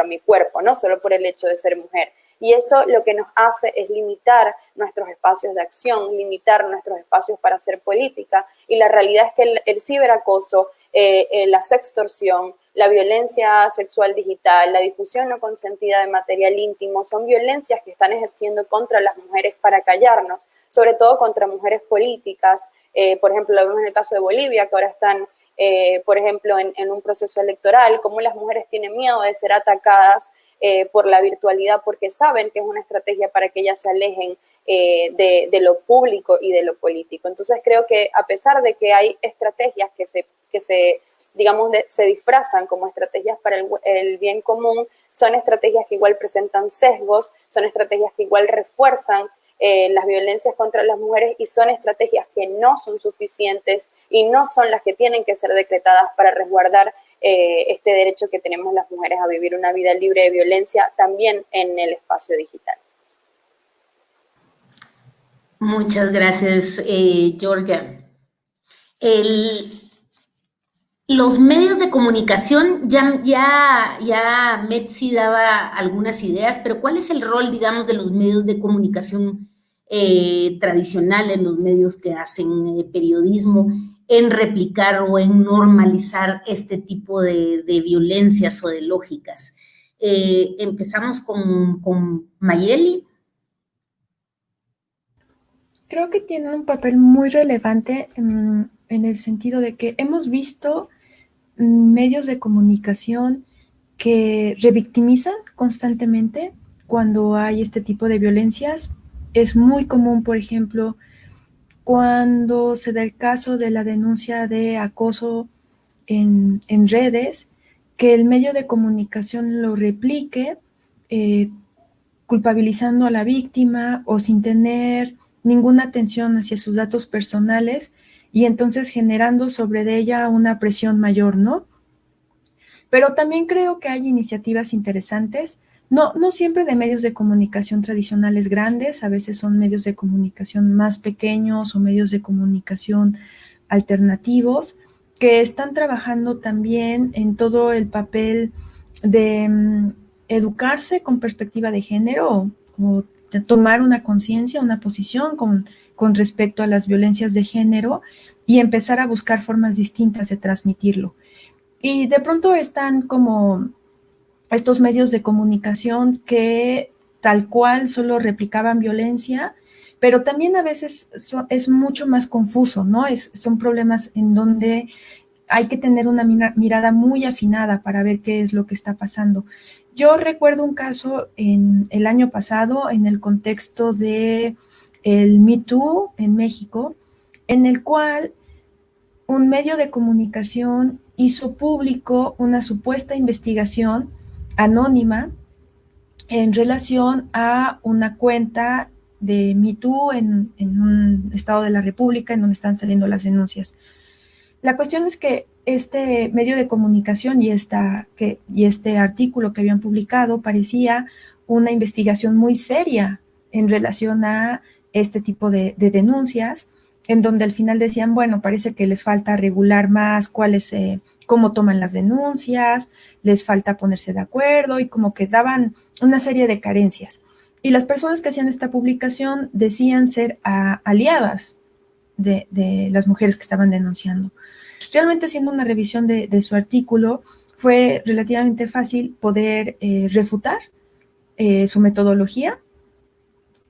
mi cuerpo, ¿no? Solo por el hecho de ser mujer. Y eso lo que nos hace es limitar nuestros espacios de acción, limitar nuestros espacios para hacer política. Y la realidad es que el ciberacoso, la sextorsión, la violencia sexual digital, la difusión no consentida de material íntimo, son violencias que están ejerciendo contra las mujeres para callarnos, sobre todo contra mujeres políticas. Por ejemplo, lo vemos en el caso de Bolivia, que ahora están, por ejemplo, en un proceso electoral, cómo las mujeres tienen miedo de ser atacadas por la virtualidad porque saben que es una estrategia para que ellas se alejen de lo público y de lo político. Entonces creo que a pesar de que hay estrategias que se disfrazan como estrategias para el bien común, son estrategias que igual presentan sesgos, son estrategias que igual refuerzan las violencias contra las mujeres y son estrategias que no son suficientes y no son las que tienen que ser decretadas para resguardar este derecho que tenemos las mujeres a vivir una vida libre de violencia también en el espacio digital. Muchas gracias, Georgia. Los medios de comunicación, ya Metsi daba algunas ideas, pero ¿cuál es el rol, digamos, de los medios de comunicación tradicionales, los medios que hacen periodismo, en replicar o en normalizar este tipo de violencias o de lógicas? Empezamos con Mayeli. Creo que tienen un papel muy relevante en el sentido de que hemos visto medios de comunicación que revictimizan constantemente cuando hay este tipo de violencias. Es muy común, por ejemplo, cuando se da el caso de la denuncia de acoso en redes, que el medio de comunicación lo replique, culpabilizando a la víctima o sin tener ninguna atención hacia sus datos personales y entonces generando sobre de ella una presión mayor, ¿no? Pero también creo que hay iniciativas interesantes, no siempre de medios de comunicación tradicionales grandes, a veces son medios de comunicación más pequeños o medios de comunicación alternativos, que están trabajando también en todo el papel de educarse con perspectiva de género o tomar una conciencia, una posición con respecto a las violencias de género y empezar a buscar formas distintas de transmitirlo. Y de pronto están como estos medios de comunicación que tal cual solo replicaban violencia, pero también a veces es mucho más confuso, ¿no? Son problemas en donde hay que tener una mirada muy afinada para ver qué es lo que está pasando. Yo recuerdo un caso en el año pasado en el contexto de el Me Too en México, en el cual un medio de comunicación hizo público una supuesta investigación anónima en relación a una cuenta de Me Too en un estado de la República en donde están saliendo las denuncias. La cuestión es que este medio de comunicación y este artículo que habían publicado parecía una investigación muy seria en relación a este tipo de denuncias, en donde al final decían, bueno, parece que les falta regular más cómo toman las denuncias, les falta ponerse de acuerdo y como que daban una serie de carencias. Y las personas que hacían esta publicación decían ser aliadas de las mujeres que estaban denunciando. Realmente, haciendo una revisión de su artículo, fue relativamente fácil poder refutar su metodología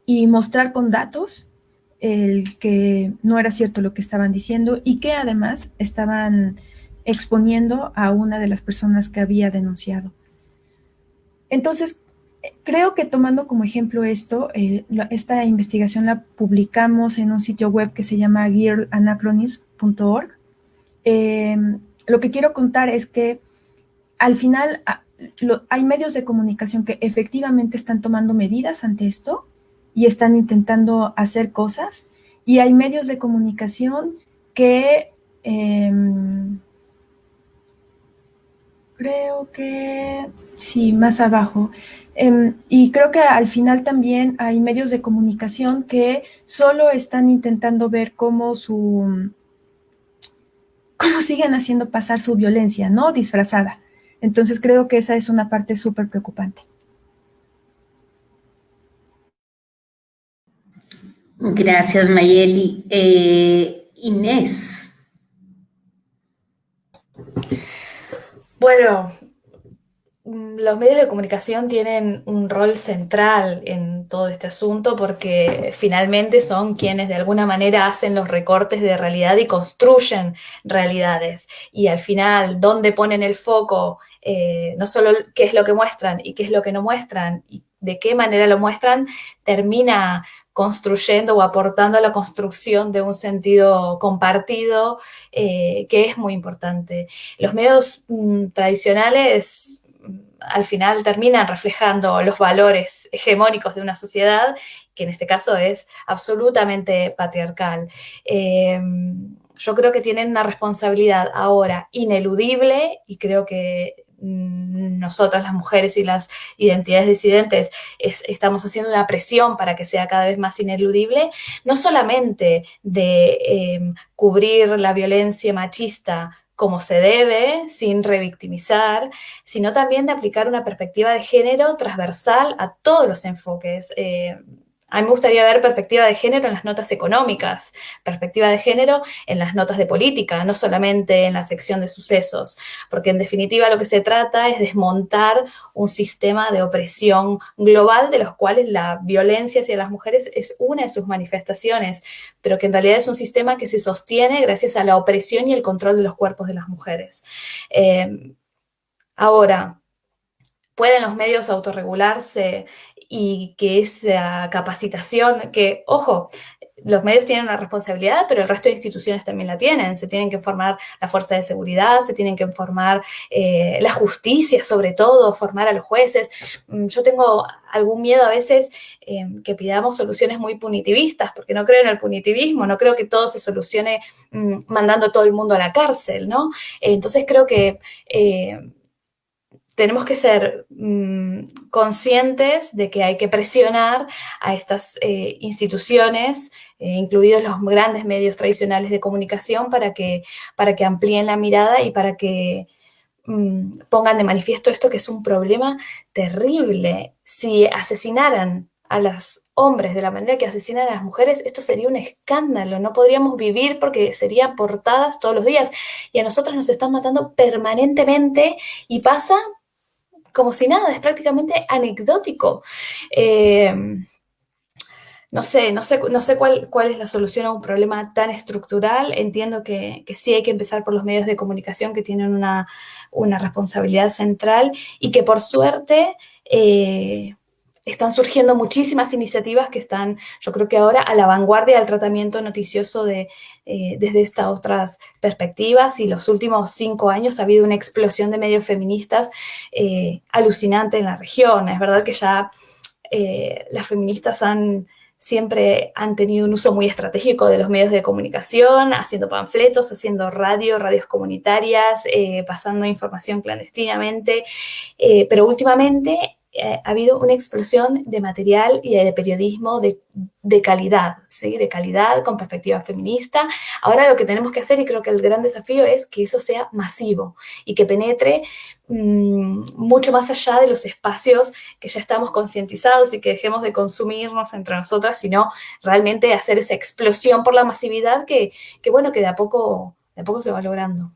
y mostrar con datos el que no era cierto lo que estaban diciendo y que además estaban exponiendo a una de las personas que había denunciado. Entonces, creo que tomando como ejemplo esta investigación la publicamos en un sitio web que se llama girlanachronism.org. Lo que quiero contar es que al final hay medios de comunicación que efectivamente están tomando medidas ante esto y están intentando hacer cosas, y hay medios de comunicación que creo que sí, más abajo. Y creo que al final también hay medios de comunicación que solo están intentando ver cómo siguen haciendo pasar su violencia, ¿no? Disfrazada. Entonces creo que esa es una parte súper preocupante. Gracias, Mayeli. Inés. Bueno, los medios de comunicación tienen un rol central en todo este asunto porque finalmente son quienes de alguna manera hacen los recortes de realidad y construyen realidades. Y al final, ¿dónde ponen el foco? No solo qué es lo que muestran y qué es lo que no muestran y de qué manera lo muestran, termina construyendo o aportando a la construcción de un sentido compartido que es muy importante. Los medios tradicionales al final terminan reflejando los valores hegemónicos de una sociedad, que en este caso es absolutamente patriarcal. Yo creo que tienen una responsabilidad ahora ineludible y creo que nosotras las mujeres y las identidades disidentes estamos haciendo una presión para que sea cada vez más ineludible, no solamente de cubrir la violencia machista como se debe, sin revictimizar, sino también de aplicar una perspectiva de género transversal a todos los enfoques. A mí me gustaría ver perspectiva de género en las notas económicas, perspectiva de género en las notas de política, no solamente en la sección de sucesos, porque en definitiva lo que se trata es desmontar un sistema de opresión global de los cuales la violencia hacia las mujeres es una de sus manifestaciones, pero que en realidad es un sistema que se sostiene gracias a la opresión y el control de los cuerpos de las mujeres. Ahora, ¿pueden los medios autorregularse y que esa capacitación, que, ojo, los medios tienen una responsabilidad, pero el resto de instituciones también la tienen? Se tienen que formar la fuerza de seguridad, se tienen que formar la justicia, sobre todo, formar a los jueces. Yo tengo algún miedo a veces que pidamos soluciones muy punitivistas, porque no creo en el punitivismo, no creo que todo se solucione mandando a todo el mundo a la cárcel, ¿no? Entonces creo que tenemos que ser conscientes de que hay que presionar a estas instituciones, incluidos los grandes medios tradicionales de comunicación, para que amplíen la mirada y para que pongan de manifiesto esto que es un problema terrible. Si asesinaran a las hombres de la manera que asesinan a las mujeres, esto sería un escándalo, no podríamos vivir porque serían portadas todos los días. Y a nosotros nos están matando permanentemente y pasa como si nada, es prácticamente anecdótico. No sé cuál es la solución a un problema tan estructural. Entiendo que sí hay que empezar por los medios de comunicación que tienen una responsabilidad central y que por suerte están surgiendo muchísimas iniciativas que están, yo creo que ahora, a la vanguardia del tratamiento noticioso desde estas otras perspectivas, y los últimos 5 años ha habido una explosión de medios feministas alucinante en la región. Es verdad que ya las feministas siempre han tenido un uso muy estratégico de los medios de comunicación, haciendo panfletos, haciendo radios comunitarias, pasando información clandestinamente, pero últimamente ha habido una explosión de material y de periodismo de calidad, ¿sí? De calidad, con perspectiva feminista. Ahora lo que tenemos que hacer, y creo que el gran desafío, es que eso sea masivo y que penetre mucho más allá de los espacios que ya estamos concientizados, y que dejemos de consumirnos entre nosotras, sino realmente hacer esa explosión por la masividad que bueno, que de a poco se va logrando.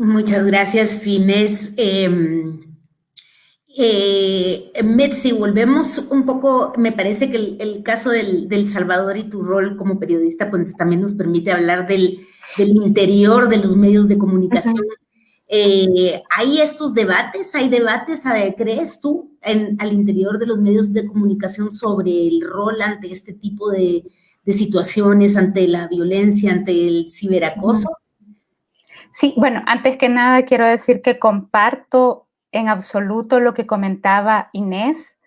Muchas gracias, Inés. Metzi, volvemos un poco, me parece que el caso del Salvador y tu rol como periodista, pues también nos permite hablar del interior de los medios de comunicación. ¿Hay estos debates? ¿Hay debates, crees tú, al interior de los medios de comunicación sobre el rol ante este tipo de situaciones, ante la violencia, ante el ciberacoso? Sí, bueno, antes que nada quiero decir que comparto en absoluto lo que comentaba Inés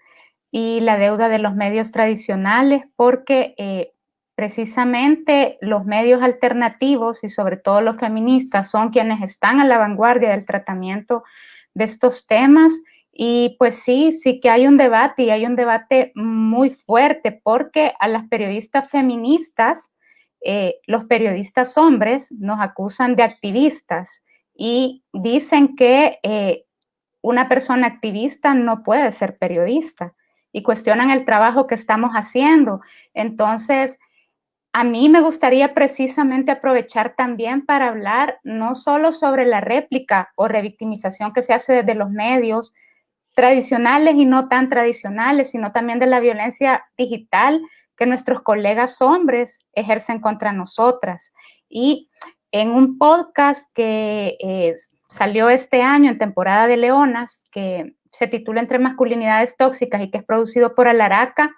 y la deuda de los medios tradicionales, porque precisamente los medios alternativos y sobre todo los feministas son quienes están a la vanguardia del tratamiento de estos temas. Y pues sí que hay un debate, y hay un debate muy fuerte, porque a las periodistas feministas, los periodistas hombres nos acusan de activistas y dicen que una persona activista no puede ser periodista, y cuestionan el trabajo que estamos haciendo. Entonces, a mí me gustaría precisamente aprovechar también para hablar no solo sobre la réplica o revictimización que se hace desde los medios tradicionales y no tan tradicionales, sino también de la violencia digital que nuestros colegas hombres ejercen contra nosotras. Y en un podcast que salió este año en temporada de Leonas, que se titula Entre masculinidades tóxicas y que es producido por Alaraca,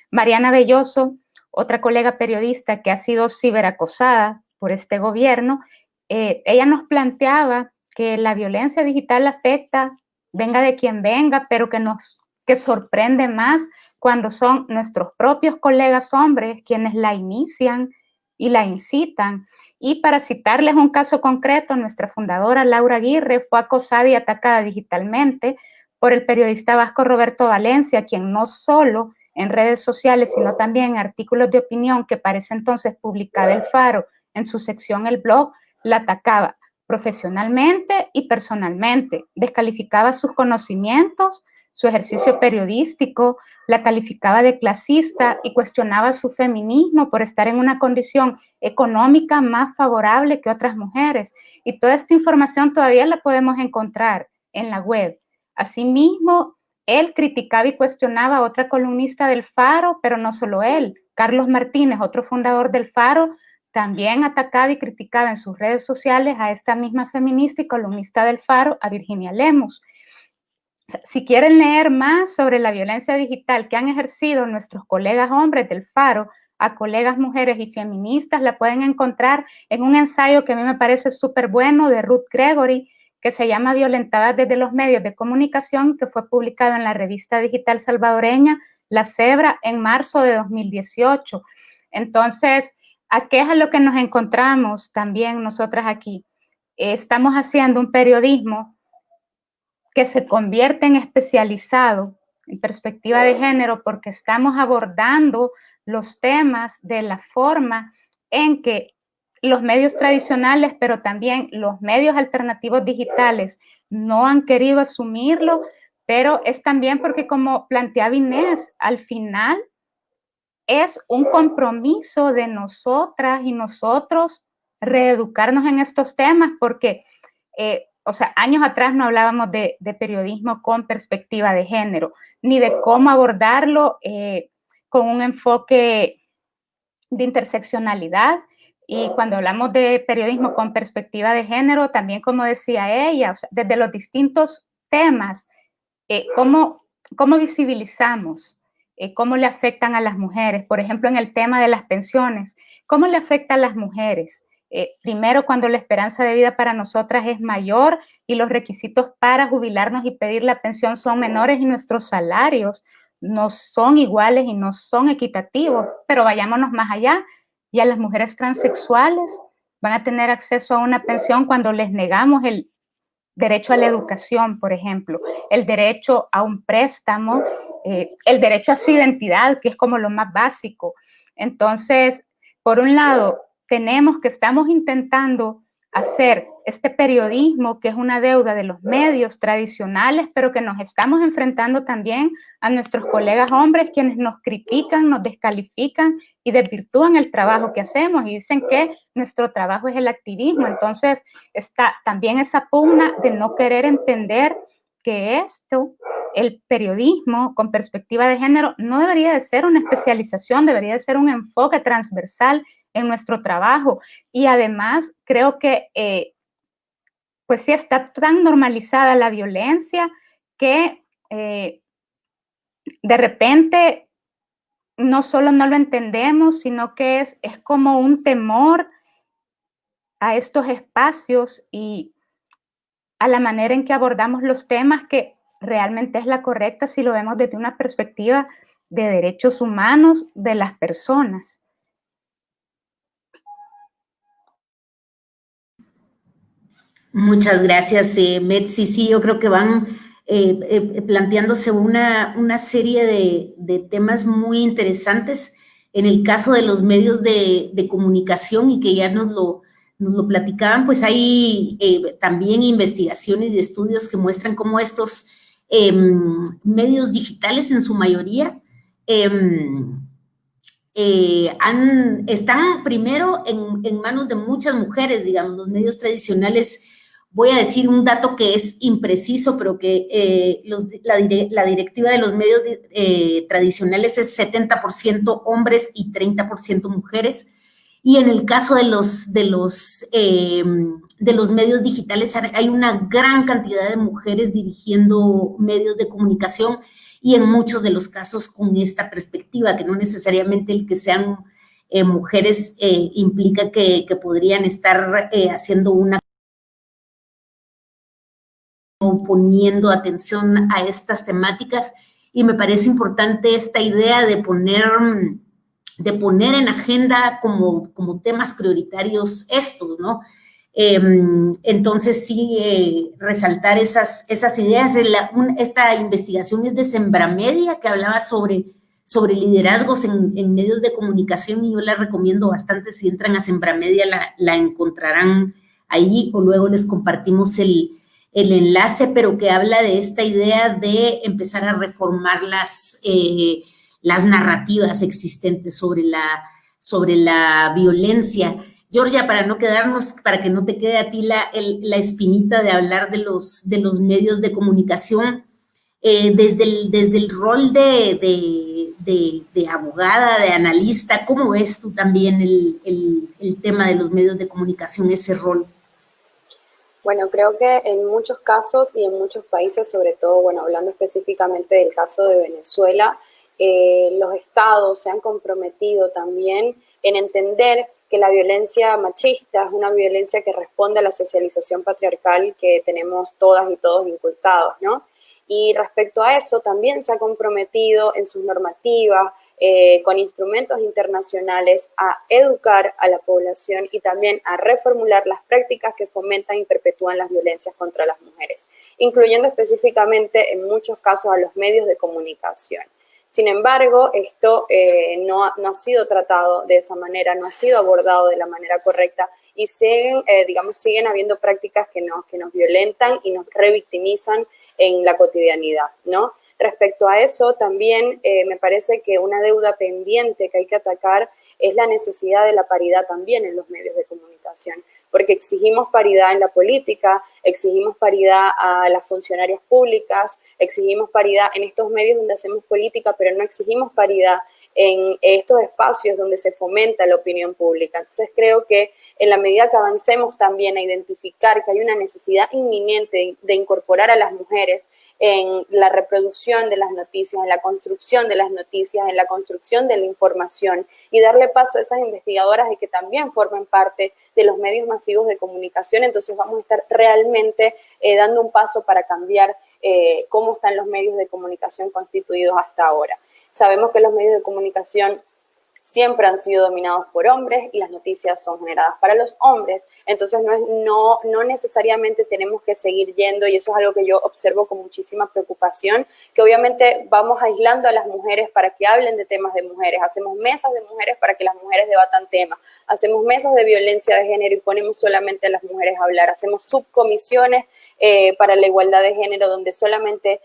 Mariana Belloso, otra colega periodista que ha sido ciberacosada por este gobierno, ella nos planteaba que la violencia digital afecta, venga de quien venga, pero que sorprende más cuando son nuestros propios colegas hombres quienes la inician y la incitan. Y para citarles un caso concreto, nuestra fundadora Laura Aguirre fue acosada y atacada digitalmente por el periodista vasco Roberto Valencia, quien no solo en redes sociales, sino también en artículos de opinión que para ese entonces publicaba El Faro en su sección El Blog, la atacaba profesionalmente y personalmente, descalificaba sus conocimientos, su ejercicio periodístico, la calificaba de clasista y cuestionaba su feminismo por estar en una condición económica más favorable que otras mujeres. Y toda esta información todavía la podemos encontrar en la web. Asimismo, él criticaba y cuestionaba a otra columnista del Faro, pero no solo él. Carlos Martínez, otro fundador del Faro, también atacaba y criticaba en sus redes sociales a esta misma feminista y columnista del Faro, a Virginia Lemus. Si quieren leer más sobre la violencia digital que han ejercido nuestros colegas hombres del Faro a colegas mujeres y feministas, la pueden encontrar en un ensayo que a mí me parece súper bueno de Ruth Gregory, que se llama Violentadas desde los medios de comunicación, que fue publicado en la revista digital salvadoreña La Cebra en marzo de 2018. Entonces, ¿a qué es a lo que nos encontramos también nosotras aquí? Estamos haciendo un periodismo que se convierte en especializado en perspectiva de género, porque estamos abordando los temas de la forma en que los medios tradicionales, pero también los medios alternativos digitales no han querido asumirlo, pero es también porque, como planteaba Inés, al final es un compromiso de nosotras y nosotros reeducarnos en estos temas, porque, o sea, años atrás no hablábamos de periodismo con perspectiva de género, ni de cómo abordarlo con un enfoque de interseccionalidad. Y cuando hablamos de periodismo con perspectiva de género, también, como decía ella, o sea, desde los distintos temas, cómo visibilizamos, cómo le afectan a las mujeres. Por ejemplo, en el tema de las pensiones, ¿cómo le afecta a las mujeres? Primero, cuando la esperanza de vida para nosotras es mayor y los requisitos para jubilarnos y pedir la pensión son menores y nuestros salarios no son iguales y no son equitativos, pero vayámonos más allá, y a las mujeres transexuales van a tener acceso a una pensión cuando les negamos el derecho a la educación, por ejemplo, el derecho a un préstamo, el derecho a su identidad, que es como lo más básico. Entonces, por un lado, estamos intentando hacer este periodismo, que es una deuda de los medios tradicionales, pero que nos estamos enfrentando también a nuestros colegas hombres, quienes nos critican, nos descalifican y desvirtúan el trabajo que hacemos y dicen que nuestro trabajo es el activismo. Entonces, está también esa pugna de no querer entender que el periodismo con perspectiva de género, no debería de ser una especialización, debería de ser un enfoque transversal en nuestro trabajo. Y además, creo que pues sí, está tan normalizada la violencia que de repente no solo no lo entendemos, sino que es como un temor a estos espacios y a la manera en que abordamos los temas, que realmente es la correcta si lo vemos desde una perspectiva de derechos humanos de las personas. Muchas gracias, Metsi. Sí, yo creo que van planteándose una serie de temas muy interesantes en el caso de los medios de comunicación, y que ya nos lo platicaban. Pues hay también investigaciones y estudios que muestran cómo estos medios digitales, en su mayoría, están primero en manos de muchas mujeres. Digamos, los medios tradicionales, voy a decir un dato que es impreciso, pero que la directiva de los medios tradicionales es 70% hombres y 30% mujeres. Y en el caso de los medios digitales, hay una gran cantidad de mujeres dirigiendo medios de comunicación, y en muchos de los casos con esta perspectiva, que no necesariamente el que sean mujeres implica que podrían estar haciendo poniendo atención a estas temáticas. Y me parece importante esta idea de poner en agenda como temas prioritarios estos, ¿no? Entonces, sí, resaltar esas ideas. Esta investigación es de Sembramedia, que hablaba sobre liderazgos en medios de comunicación, y yo la recomiendo bastante. Si entran a Sembramedia, la encontrarán ahí, o luego les compartimos el enlace, pero que habla de esta idea de empezar a reformar las narrativas existentes sobre la violencia. Georgia, para no quedarnos, para que no te quede a ti la espinita de hablar de los medios de comunicación, desde el rol de abogada, de analista, ¿cómo ves tú también el tema de los medios de comunicación, ese rol? Bueno, creo que en muchos casos y en muchos países, sobre todo, bueno, hablando específicamente del caso de Venezuela, los estados se han comprometido también en entender que la violencia machista es una violencia que responde a la socialización patriarcal que tenemos todas y todos inculcados, ¿no? Y respecto a eso, también se ha comprometido en sus normativas, con instrumentos internacionales, a educar a la población y también a reformular las prácticas que fomentan y perpetúan las violencias contra las mujeres, incluyendo específicamente en muchos casos a los medios de comunicación. Sin embargo, esto no ha sido tratado de esa manera, no ha sido abordado de la manera correcta, y siguen habiendo prácticas que nos violentan y nos revictimizan en la cotidianidad, ¿no? Respecto a eso, también me parece que una deuda pendiente que hay que atacar es la necesidad de la paridad también en los medios de comunicación, porque exigimos paridad en la política, exigimos paridad a las funcionarias públicas, exigimos paridad en estos medios donde hacemos política, pero no exigimos paridad en estos espacios donde se fomenta la opinión pública. Entonces creo que en la medida que avancemos también a identificar que hay una necesidad inminente de incorporar a las mujeres en la reproducción de las noticias, en la construcción de las noticias, en la construcción de la información y darle paso a esas investigadoras de que también formen parte de los medios masivos de comunicación, entonces vamos a estar realmente dando un paso para cambiar cómo están los medios de comunicación constituidos hasta ahora. Sabemos que los medios de comunicación siempre han sido dominados por hombres y las noticias son generadas para los hombres, entonces no necesariamente tenemos que seguir yendo, y eso es algo que yo observo con muchísima preocupación, que obviamente vamos aislando a las mujeres para que hablen de temas de mujeres, hacemos mesas de mujeres para que las mujeres debatan temas, hacemos mesas de violencia de género y ponemos solamente a las mujeres a hablar, hacemos subcomisiones para la igualdad de género donde solamente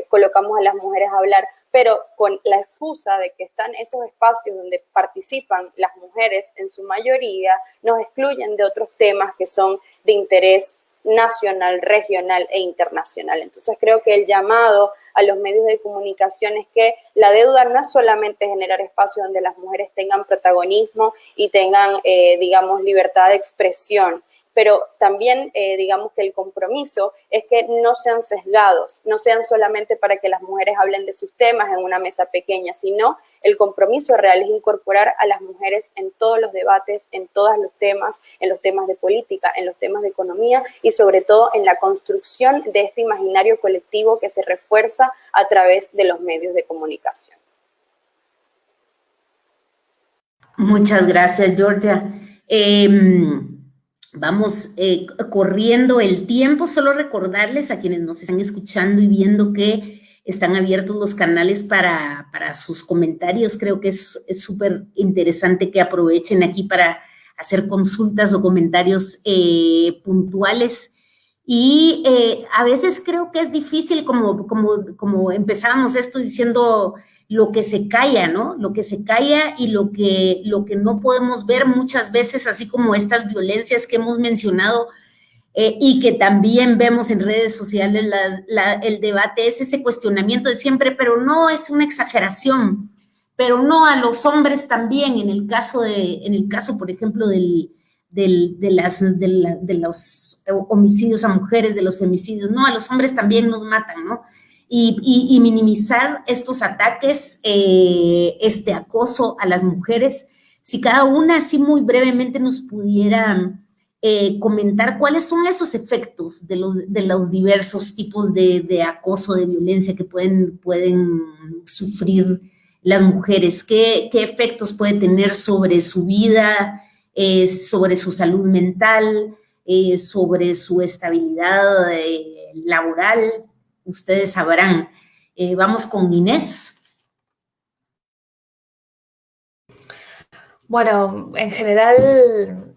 colocamos a las mujeres a hablar, pero con la excusa de que están esos espacios donde participan las mujeres en su mayoría, nos excluyen de otros temas que son de interés nacional, regional e internacional. Entonces creo que el llamado a los medios de comunicación es que la deuda no es solamente generar espacios donde las mujeres tengan protagonismo y tengan, digamos, libertad de expresión, pero también digamos que el compromiso es que no sean sesgados, no sean solamente para que las mujeres hablen de sus temas en una mesa pequeña, sino el compromiso real es incorporar a las mujeres en todos los debates, en todos los temas, en los temas de política, en los temas de economía y sobre todo en la construcción de este imaginario colectivo que se refuerza a través de los medios de comunicación. Muchas gracias, Georgia. Vamos corriendo el tiempo, solo recordarles a quienes nos están escuchando y viendo que están abiertos los canales para sus comentarios. Creo que es súper interesante que aprovechen aquí para hacer consultas o comentarios puntuales. Y a veces creo que es difícil, como empezábamos esto diciendo, lo que se calla, ¿no? Lo que se calla y lo que no podemos ver muchas veces, así como estas violencias que hemos mencionado y que también vemos en redes sociales, el debate es ese cuestionamiento de siempre, pero no es una exageración, pero no a los hombres también, en el caso, por ejemplo, de los homicidios a mujeres, de los femicidios, no, a los hombres también nos matan, ¿no? Y minimizar estos ataques, este acoso a las mujeres. Si cada una así muy brevemente nos pudiera comentar cuáles son esos efectos de los diversos tipos de acoso, de violencia que pueden sufrir las mujeres, qué efectos puede tener sobre su vida, sobre su salud mental, sobre su estabilidad laboral. Ustedes sabrán. Vamos con Inés. Bueno, en general,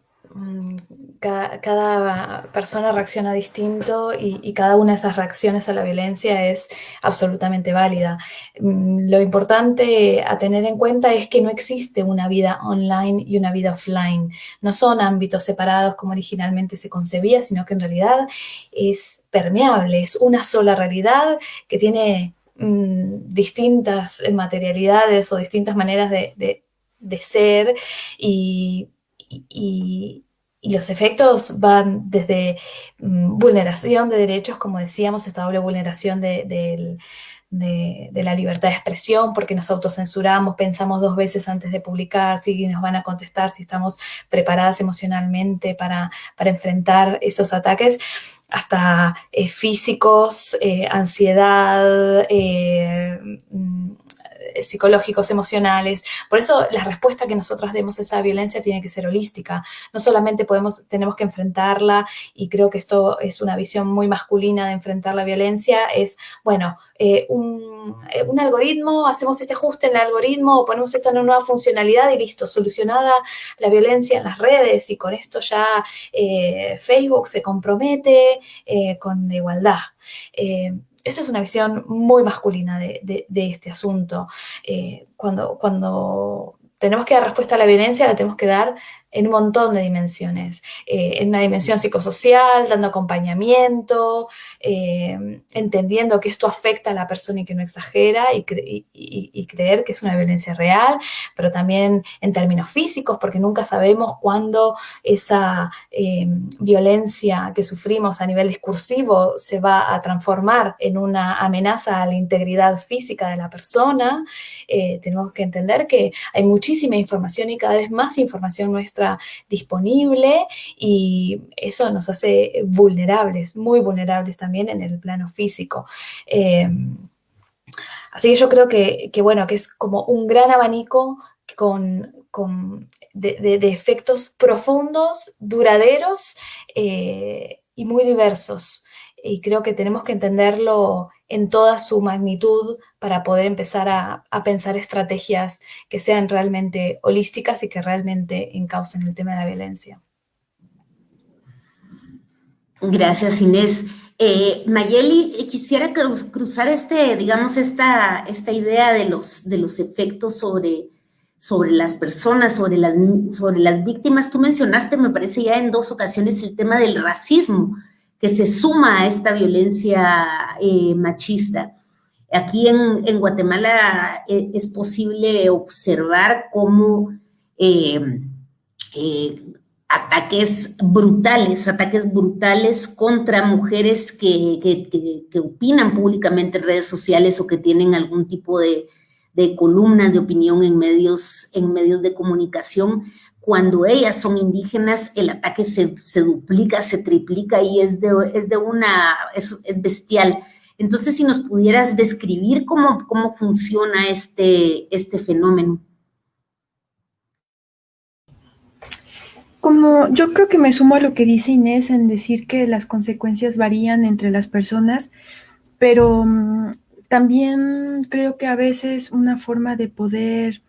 cada persona reacciona distinto y cada una de esas reacciones a la violencia es absolutamente válida. Lo importante a tener en cuenta es que no existe una vida online y una vida offline. No son ámbitos separados como originalmente se concebía, sino que en realidad es permeable, es una sola realidad que tiene distintas materialidades o distintas maneras de ser y los efectos van desde vulneración de derechos, como decíamos, esta doble vulneración de la libertad de expresión, porque nos autocensuramos, pensamos 2 veces antes de publicar si nos van a contestar, si estamos preparadas emocionalmente para enfrentar esos ataques, hasta físicos, ansiedad, psicológicos, emocionales. Por eso la respuesta que nosotros demos a esa violencia tiene que ser holística. No solamente tenemos que enfrentarla, y creo que esto es una visión muy masculina de enfrentar la violencia, es, bueno, un algoritmo, hacemos este ajuste en el algoritmo, o ponemos esta nueva funcionalidad y listo, solucionada la violencia en las redes, y con esto ya Facebook se compromete con la igualdad. Esa es una visión muy masculina de este asunto. Cuando tenemos que dar respuesta a la violencia, la tenemos que dar en un montón de dimensiones. En una dimensión psicosocial, dando acompañamiento, entendiendo que esto afecta a la persona y que no exagera, y creer que es una violencia real, pero también en términos físicos, porque nunca sabemos cuándo esa violencia que sufrimos a nivel discursivo se va a transformar en una amenaza a la integridad física de la persona. Tenemos que entender que hay muchísima información y cada vez más información nuestra disponible, y eso nos hace vulnerables, muy vulnerables también en el plano físico. Así que yo creo que bueno, que es como un gran abanico de efectos profundos, duraderos y muy diversos. Y creo que tenemos que entenderlo en toda su magnitud para poder empezar a pensar estrategias que sean realmente holísticas y que realmente encaucen el tema de la violencia. Gracias, Inés. Mayeli, quisiera cruzar digamos, esta idea de los efectos sobre las personas, sobre las víctimas. Tú mencionaste, me parece ya en 2 ocasiones, el tema del racismo, que se suma a esta violencia machista. Aquí en Guatemala es posible observar cómo ataques brutales contra mujeres que opinan públicamente en redes sociales o que tienen algún tipo de columna de opinión en medios de comunicación. Cuando ellas son indígenas, el ataque se duplica, se triplica, y es bestial. Entonces, si nos pudieras describir cómo funciona este fenómeno. Como yo creo que me sumo a lo que dice Inés en decir que las consecuencias varían entre las personas, pero también creo que a veces una forma de poder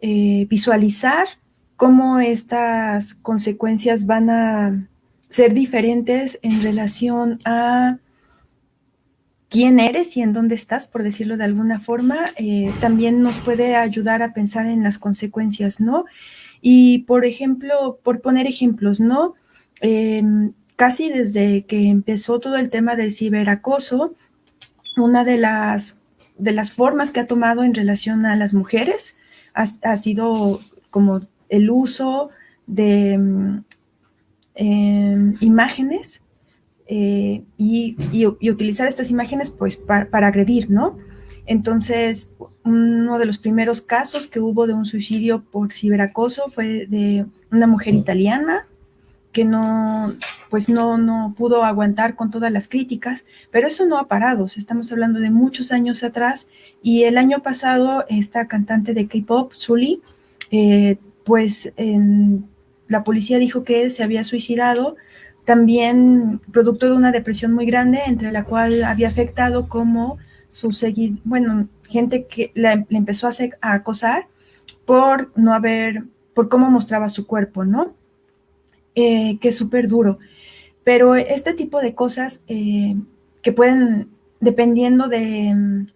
visualizar cómo estas consecuencias van a ser diferentes en relación a quién eres y en dónde estás, por decirlo de alguna forma, también nos puede ayudar a pensar en las consecuencias, ¿no? Y, por ejemplo, por poner ejemplos, ¿no? Casi desde que empezó todo el tema del ciberacoso, una de las formas que ha tomado en relación a las mujeres ha sido como el uso de imágenes y utilizar estas imágenes pues para agredir, ¿no? Entonces, uno de los primeros casos que hubo de un suicidio por ciberacoso fue de una mujer italiana que no pudo aguantar con todas las críticas, pero eso no ha parado. Estamos hablando de muchos años atrás, y el año pasado esta cantante de K-pop, Sulli, la policía dijo que se había suicidado, también producto de una depresión muy grande, entre la cual había afectado como gente que le empezó a acosar por cómo mostraba su cuerpo, ¿no? Que es súper duro. Pero este tipo de cosas que pueden, dependiendo de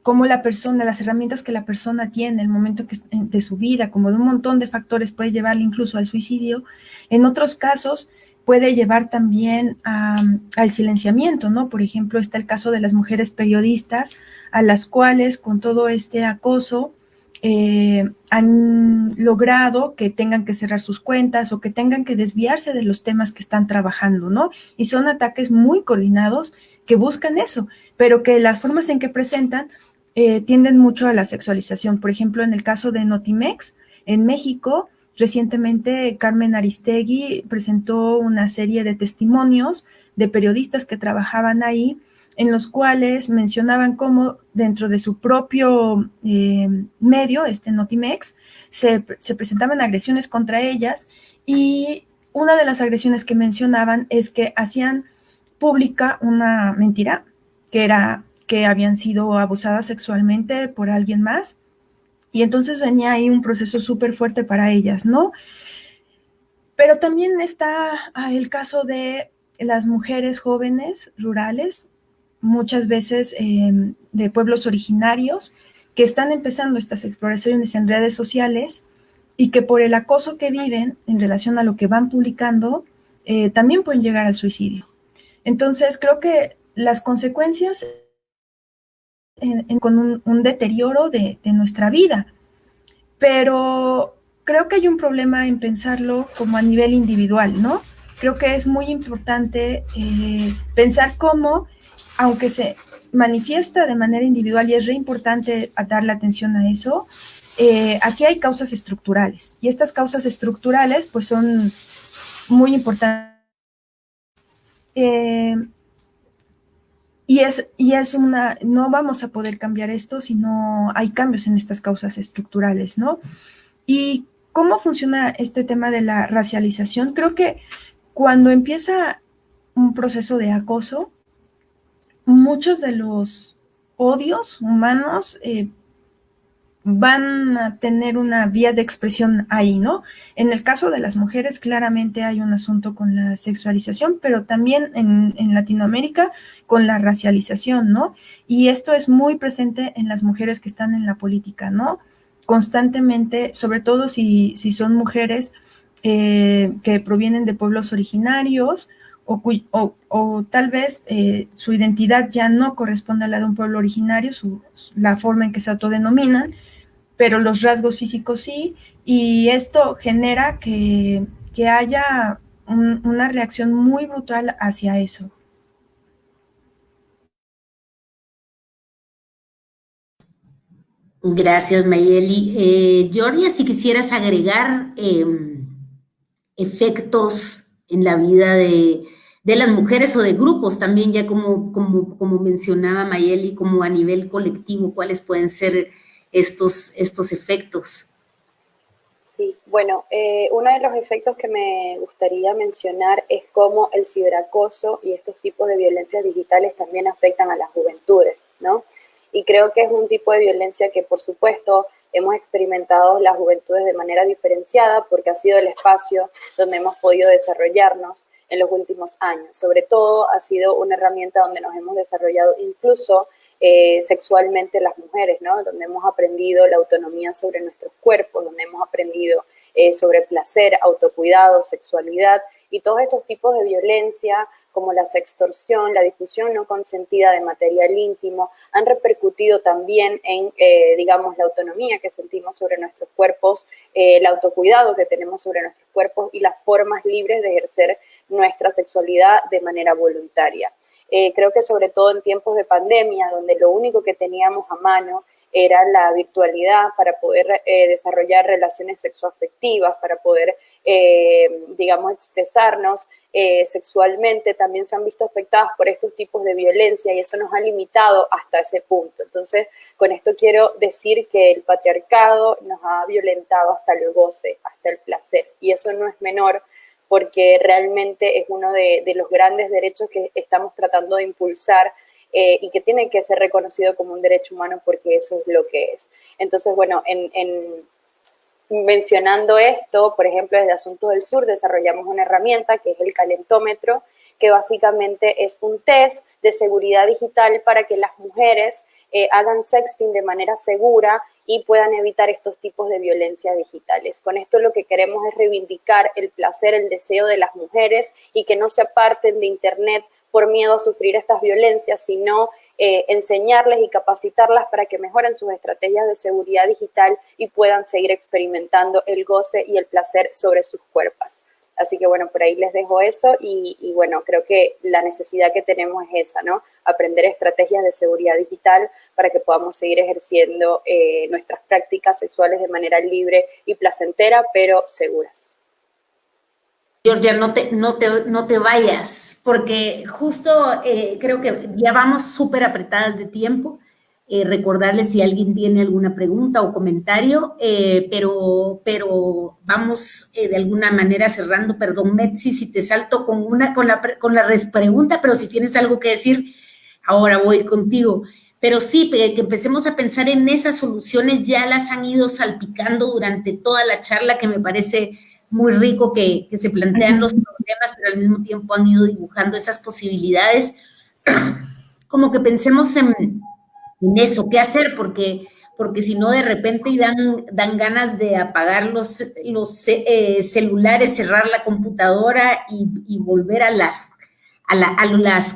cómo la persona, las herramientas que la persona tiene, el momento de su vida, como de un montón de factores, puede llevarle incluso al suicidio. En otros casos puede llevar también al silenciamiento, ¿no? Por ejemplo, está el caso de las mujeres periodistas, a las cuales con todo este acoso han logrado que tengan que cerrar sus cuentas o que tengan que desviarse de los temas que están trabajando, ¿no? Y son ataques muy coordinados que buscan eso, pero que las formas en que presentan tienden mucho a la sexualización. Por ejemplo, en el caso de Notimex, en México, recientemente Carmen Aristegui presentó una serie de testimonios de periodistas que trabajaban ahí en los cuales mencionaban cómo dentro de su propio medio, Notimex, se presentaban agresiones contra ellas, y una de las agresiones que mencionaban es que hacían pública una mentira, que era que habían sido abusadas sexualmente por alguien más, y entonces venía ahí un proceso súper fuerte para ellas, ¿no? Pero también está el caso de las mujeres jóvenes rurales, muchas veces de pueblos originarios, que están empezando estas exploraciones en redes sociales y que por el acoso que viven en relación a lo que van publicando, también pueden llegar al suicidio. Entonces, creo que las consecuencias con un deterioro de nuestra vida, pero creo que hay un problema en pensarlo como a nivel individual, ¿no? Creo que es muy importante pensar cómo, aunque se manifiesta de manera individual, y es re importante darle atención a eso, aquí hay causas estructurales, y estas causas estructurales pues son muy importantes. Y es una, no vamos a poder cambiar esto si no hay cambios en estas causas estructurales, ¿no? ¿Y cómo funciona este tema de la racialización? Creo que cuando empieza un proceso de acoso, muchos de los odios humanos van a tener una vía de expresión ahí, ¿no? En el caso de las mujeres, claramente hay un asunto con la sexualización, pero también en Latinoamérica con la racialización, ¿no? Y esto es muy presente en las mujeres que están en la política, ¿no? Constantemente, sobre todo si son mujeres que provienen de pueblos originarios, o tal vez su identidad ya no corresponde a la de un pueblo originario, la forma en que se autodenominan, pero los rasgos físicos sí, y esto genera que haya una reacción muy brutal hacia eso. Gracias, Mayeli. Georgia, si quisieras agregar efectos en la vida de las mujeres o de grupos también, ya como mencionaba Mayeli, como a nivel colectivo, ¿cuáles pueden ser estos efectos? Sí, bueno, uno de los efectos que me gustaría mencionar es cómo el ciberacoso y estos tipos de violencias digitales también afectan a las juventudes, ¿no? Y creo que es un tipo de violencia que, por supuesto, hemos experimentado las juventudes de manera diferenciada porque ha sido el espacio donde hemos podido desarrollarnos en los últimos años. Sobre todo, ha sido una herramienta donde nos hemos desarrollado incluso sexualmente las mujeres, ¿no? Donde hemos aprendido la autonomía sobre nuestros cuerpos, donde hemos aprendido sobre placer, autocuidado, sexualidad y todos estos tipos de violencia como la sextorsión, la difusión no consentida de material íntimo, han repercutido también en, digamos, la autonomía que sentimos sobre nuestros cuerpos, el autocuidado que tenemos sobre nuestros cuerpos y las formas libres de ejercer nuestra sexualidad de manera voluntaria. Creo que sobre todo en tiempos de pandemia, donde lo único que teníamos a mano era la virtualidad para poder desarrollar relaciones sexoafectivas, para poder, digamos, expresarnos sexualmente, también se han visto afectadas por estos tipos de violencia y eso nos ha limitado hasta ese punto. Entonces, con esto quiero decir que el patriarcado nos ha violentado hasta el goce, hasta el placer, y eso no es menor, porque realmente es uno de los grandes derechos que estamos tratando de impulsar y que tiene que ser reconocido como un derecho humano porque eso es lo que es. Entonces, bueno, mencionando esto, por ejemplo, desde Asuntos del Sur desarrollamos una herramienta que es el calentómetro, que básicamente es un test de seguridad digital para que las mujeres hagan sexting de manera segura y puedan evitar estos tipos de violencia digitales. Con esto lo que queremos es reivindicar el placer, el deseo de las mujeres y que no se aparten de Internet por miedo a sufrir estas violencias, sino enseñarles y capacitarlas para que mejoren sus estrategias de seguridad digital y puedan seguir experimentando el goce y el placer sobre sus cuerpos. Así que bueno, por ahí les dejo eso y bueno, creo que la necesidad que tenemos es esa, ¿no? Aprender estrategias de seguridad digital para que podamos seguir ejerciendo nuestras prácticas sexuales de manera libre y placentera, pero seguras. Georgia, no te vayas, porque justo creo que ya vamos súper apretadas de tiempo. Recordarles si alguien tiene alguna pregunta o comentario, pero vamos de alguna manera cerrando. Perdón, Metsi, si te salto con la pregunta, pero si tienes algo que decir, ahora voy contigo. Pero sí, que empecemos a pensar en esas soluciones, ya las han ido salpicando durante toda la charla, que me parece muy rico que se plantean los problemas, pero al mismo tiempo han ido dibujando esas posibilidades. Como que pensemos en eso, qué hacer, porque si no de repente dan ganas de apagar los celulares, cerrar la computadora y volver a las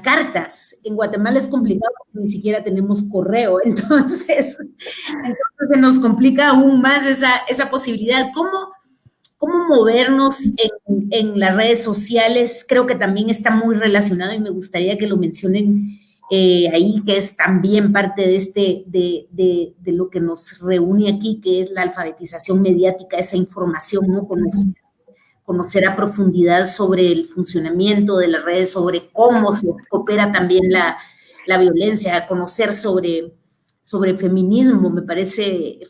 cartas. En Guatemala es complicado porque ni siquiera tenemos correo, entonces se nos complica aún más esa posibilidad. ¿Cómo movernos en las redes sociales? Creo que también está muy relacionado y me gustaría que lo mencionen ahí, que es también parte de lo que nos reúne aquí, que es la alfabetización mediática, esa información, ¿no? Conocer a profundidad sobre el funcionamiento de las redes, sobre cómo se opera también la violencia, conocer sobre feminismo,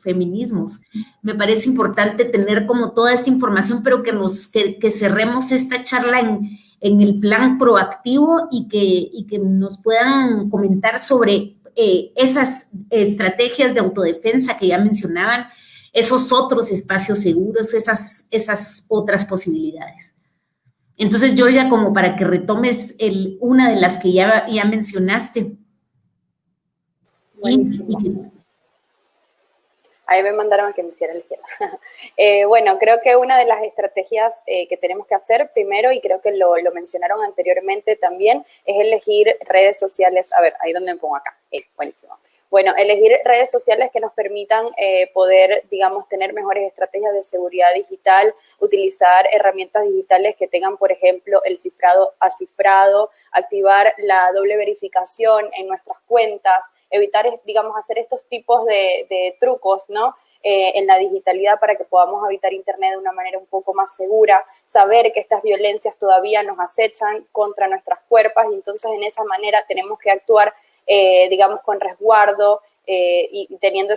feminismos. Me parece importante tener como toda esta información, pero que cerremos esta charla en el plan proactivo y que nos puedan comentar sobre esas estrategias de autodefensa que ya mencionaban, esos otros espacios seguros, esas otras posibilidades. Entonces, Georgia, como para que retomes una de las que ya mencionaste. Ahí me mandaron a que me hiciera ligera. Bueno, creo que una de las estrategias que tenemos que hacer primero, y creo que lo mencionaron anteriormente también, es elegir redes sociales. A ver, ahí donde me pongo acá. Buenísimo. Bueno, elegir redes sociales que nos permitan poder, digamos, tener mejores estrategias de seguridad digital, utilizar herramientas digitales que tengan, por ejemplo, el cifrado acifrado, activar la doble verificación en nuestras cuentas, evitar, digamos, hacer estos tipos de trucos, ¿no? En la digitalidad para que podamos habitar Internet de una manera un poco más segura, saber que estas violencias todavía nos acechan contra nuestras cuerpos y entonces en esa manera tenemos que actuar digamos, con resguardo y teniendo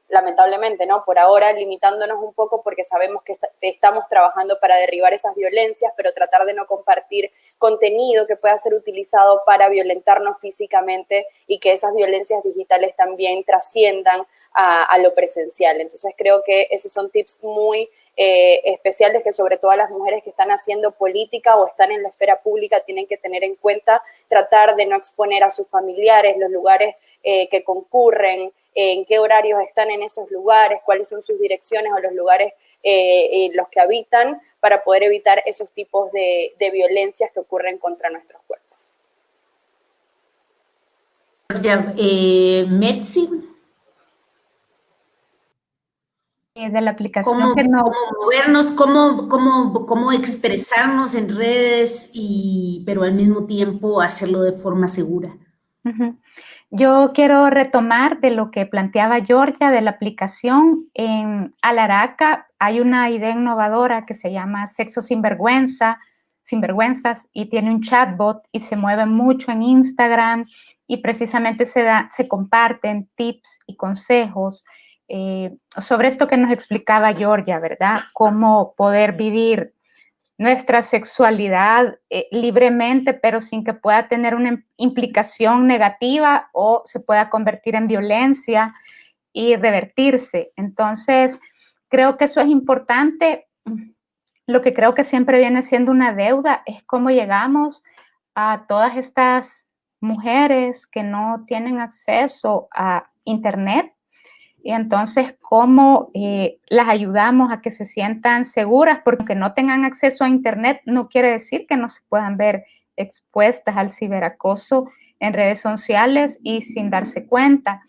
lamentablemente, ¿no? Por ahora limitándonos un poco porque sabemos que estamos trabajando para derribar esas violencias, pero tratar de no compartir contenido que pueda ser utilizado para violentarnos físicamente y que esas violencias digitales también trasciendan a lo presencial. Entonces creo que esos son tips muy especiales que sobre todo las mujeres que están haciendo política o están en la esfera pública tienen que tener en cuenta, tratar de no exponer a sus familiares, los lugares que concurren, en qué horarios están en esos lugares, cuáles son sus direcciones o los lugares en los que habitan para poder evitar esos tipos de violencias que ocurren contra nuestros cuerpos. Metsi. De la aplicación cómo movernos, cómo expresarnos en redes, pero al mismo tiempo hacerlo de forma segura. Yo quiero retomar de lo que planteaba Georgia de la aplicación. En Alaraca hay una idea innovadora que se llama Sexo Sinvergüenzas, y tiene un chatbot y se mueve mucho en Instagram y precisamente se comparten tips y consejos sobre esto que nos explicaba Georgia, ¿verdad? Cómo poder vivir nuestra sexualidad libremente, pero sin que pueda tener una implicación negativa o se pueda convertir en violencia y revertirse. Entonces, creo que eso es importante. Lo que creo que siempre viene siendo una deuda es cómo llegamos a todas estas mujeres que no tienen acceso a Internet. Y entonces, ¿cómo las ayudamos a que se sientan seguras? Porque aunque no tengan acceso a Internet, no quiere decir que no se puedan ver expuestas al ciberacoso en redes sociales y sin darse cuenta.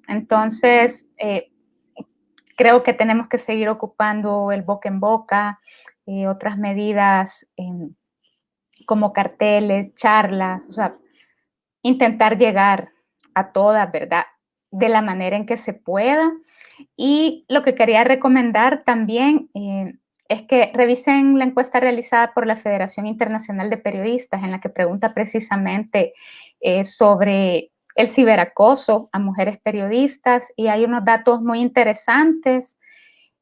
Entonces, creo que tenemos que seguir ocupando el boca en boca, otras medidas como carteles, charlas, o sea, intentar llegar a todas, ¿verdad?, de la manera en que se pueda. Y lo que quería recomendar también es que revisen la encuesta realizada por la Federación Internacional de Periodistas, en la que pregunta precisamente sobre el ciberacoso a mujeres periodistas, y hay unos datos muy interesantes.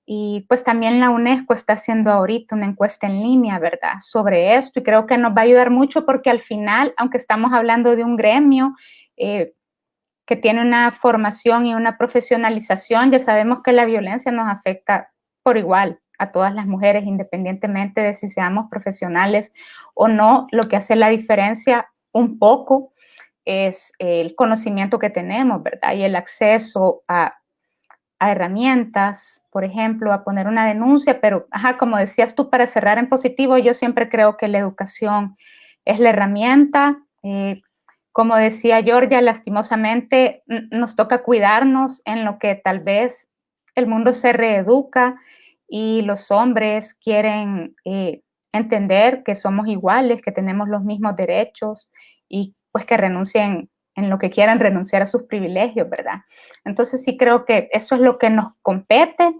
Y pues también la UNESCO está haciendo ahorita una encuesta en línea, ¿verdad?, sobre esto, y creo que nos va a ayudar mucho porque al final, aunque estamos hablando de un gremio que tiene una formación y una profesionalización, ya sabemos que la violencia nos afecta por igual a todas las mujeres, independientemente de si seamos profesionales o no. Lo que hace la diferencia un poco es el conocimiento que tenemos, ¿verdad?, y el acceso a herramientas, por ejemplo, a poner una denuncia, pero, como decías tú, para cerrar en positivo, yo siempre creo que la educación es la herramienta. Como decía Georgia, lastimosamente nos toca cuidarnos en lo que tal vez el mundo se reeduca y los hombres quieren entender que somos iguales, que tenemos los mismos derechos y pues que renuncien en lo que quieran renunciar a sus privilegios, ¿verdad? Entonces sí creo que eso es lo que nos compete,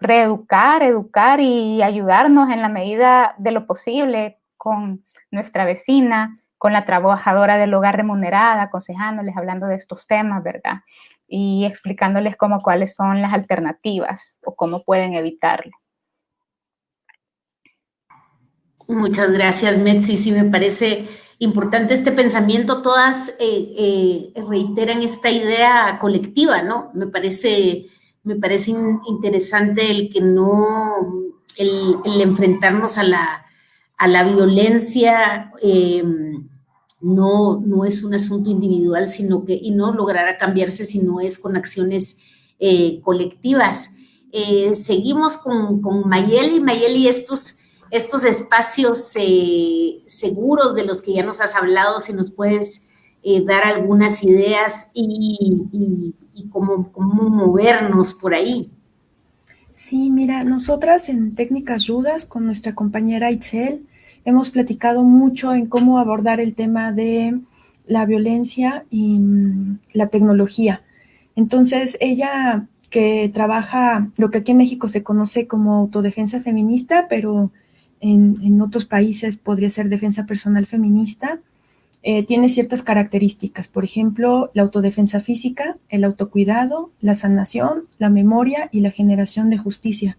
reeducar, educar y ayudarnos en la medida de lo posible con nuestra vecina, con la trabajadora del hogar remunerada, aconsejándoles, hablando de estos temas, ¿verdad? Y explicándoles cuáles son las alternativas o cómo pueden evitarlo. Muchas gracias, Metzi. Sí, me parece importante este pensamiento. Todas reiteran esta idea colectiva, ¿no? Me parece interesante el que no, el enfrentarnos a la violencia no es un asunto individual, sino que, y no logrará cambiarse si no es con acciones colectivas. Seguimos con Mayeli. Mayeli, estos espacios seguros de los que ya nos has hablado, si nos puedes dar algunas ideas y cómo movernos por ahí. Sí, mira, nosotras en Técnicas Rudas con nuestra compañera Itzel hemos platicado mucho en cómo abordar el tema de la violencia y la tecnología. Entonces, ella que trabaja lo que aquí en México se conoce como autodefensa feminista, pero en otros países podría ser defensa personal feminista, tiene ciertas características, por ejemplo, la autodefensa física, el autocuidado, la sanación, la memoria y la generación de justicia.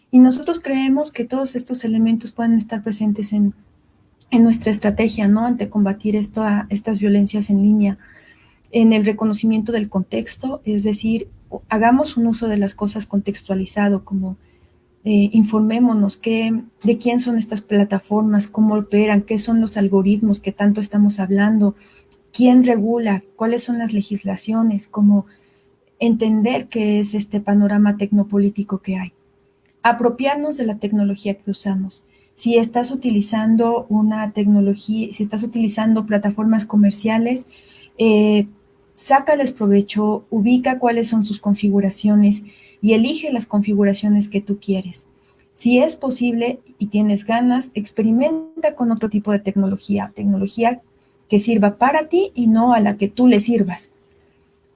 Y nosotros creemos que todos estos elementos pueden estar presentes en nuestra estrategia, ¿no?, ante combatir estas violencias en línea, en el reconocimiento del contexto, es decir, hagamos un uso de las cosas contextualizado, como informémonos de quién son estas plataformas, cómo operan, qué son los algoritmos que tanto estamos hablando, quién regula, cuáles son las legislaciones, cómo entender qué es este panorama tecnopolítico que hay. Apropiarnos de la tecnología que usamos. Si estás utilizando una tecnología, si estás utilizando plataformas comerciales, sácales provecho, ubica cuáles son sus configuraciones y elige las configuraciones que tú quieres. Si es posible y tienes ganas, experimenta con otro tipo de tecnología que sirva para ti y no a la que tú le sirvas.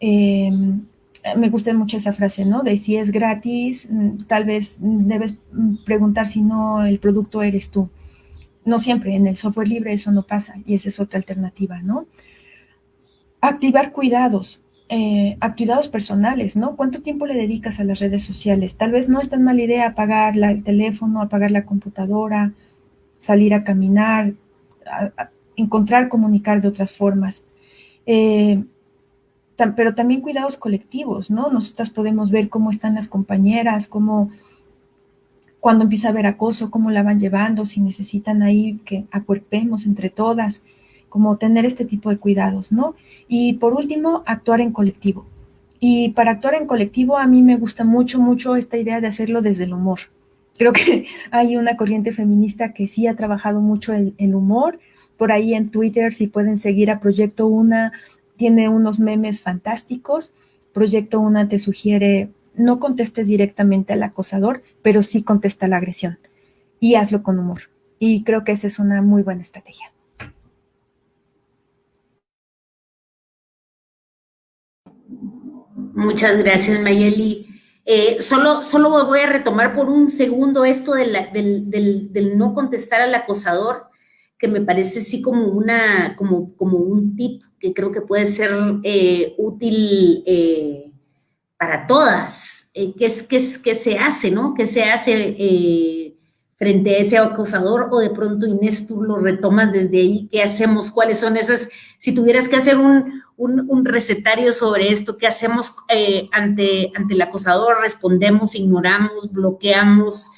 Me gusta mucho esa frase, ¿no? De si es gratis, tal vez debes preguntar si no el producto eres tú. No siempre, en el software libre eso no pasa y esa es otra alternativa, ¿no? Activar cuidados personales, ¿no? ¿Cuánto tiempo le dedicas a las redes sociales? Tal vez no es tan mala idea apagar el teléfono, apagar la computadora, salir a caminar, encontrar, comunicar de otras formas. Pero también cuidados colectivos, ¿no? Nosotras podemos ver cómo están las compañeras, cuando empieza a haber acoso, cómo la van llevando, si necesitan ahí que acuerpemos entre todas, como tener este tipo de cuidados, ¿no? Y por último, actuar en colectivo. Y para actuar en colectivo a mí me gusta mucho esta idea de hacerlo desde el humor. Creo que hay una corriente feminista que sí ha trabajado mucho el humor. Por ahí en Twitter, si pueden seguir a Proyecto Una, tiene unos memes fantásticos. Proyecto Una te sugiere no contestes directamente al acosador, pero sí contesta la agresión y hazlo con humor. Y creo que esa es una muy buena estrategia. Muchas gracias, Mayeli. Solo voy a retomar por un segundo esto del no contestar al acosador, que me parece sí como un tip que creo que puede ser útil para todas. ¿Qué se hace, no? ¿Qué se hace frente a ese acosador? O de pronto, Inés, tú lo retomas desde ahí. ¿Qué hacemos? ¿Cuáles son esas? Si tuvieras que hacer un recetario sobre esto, ¿qué hacemos ante el acosador? ¿Respondemos, ignoramos, bloqueamos,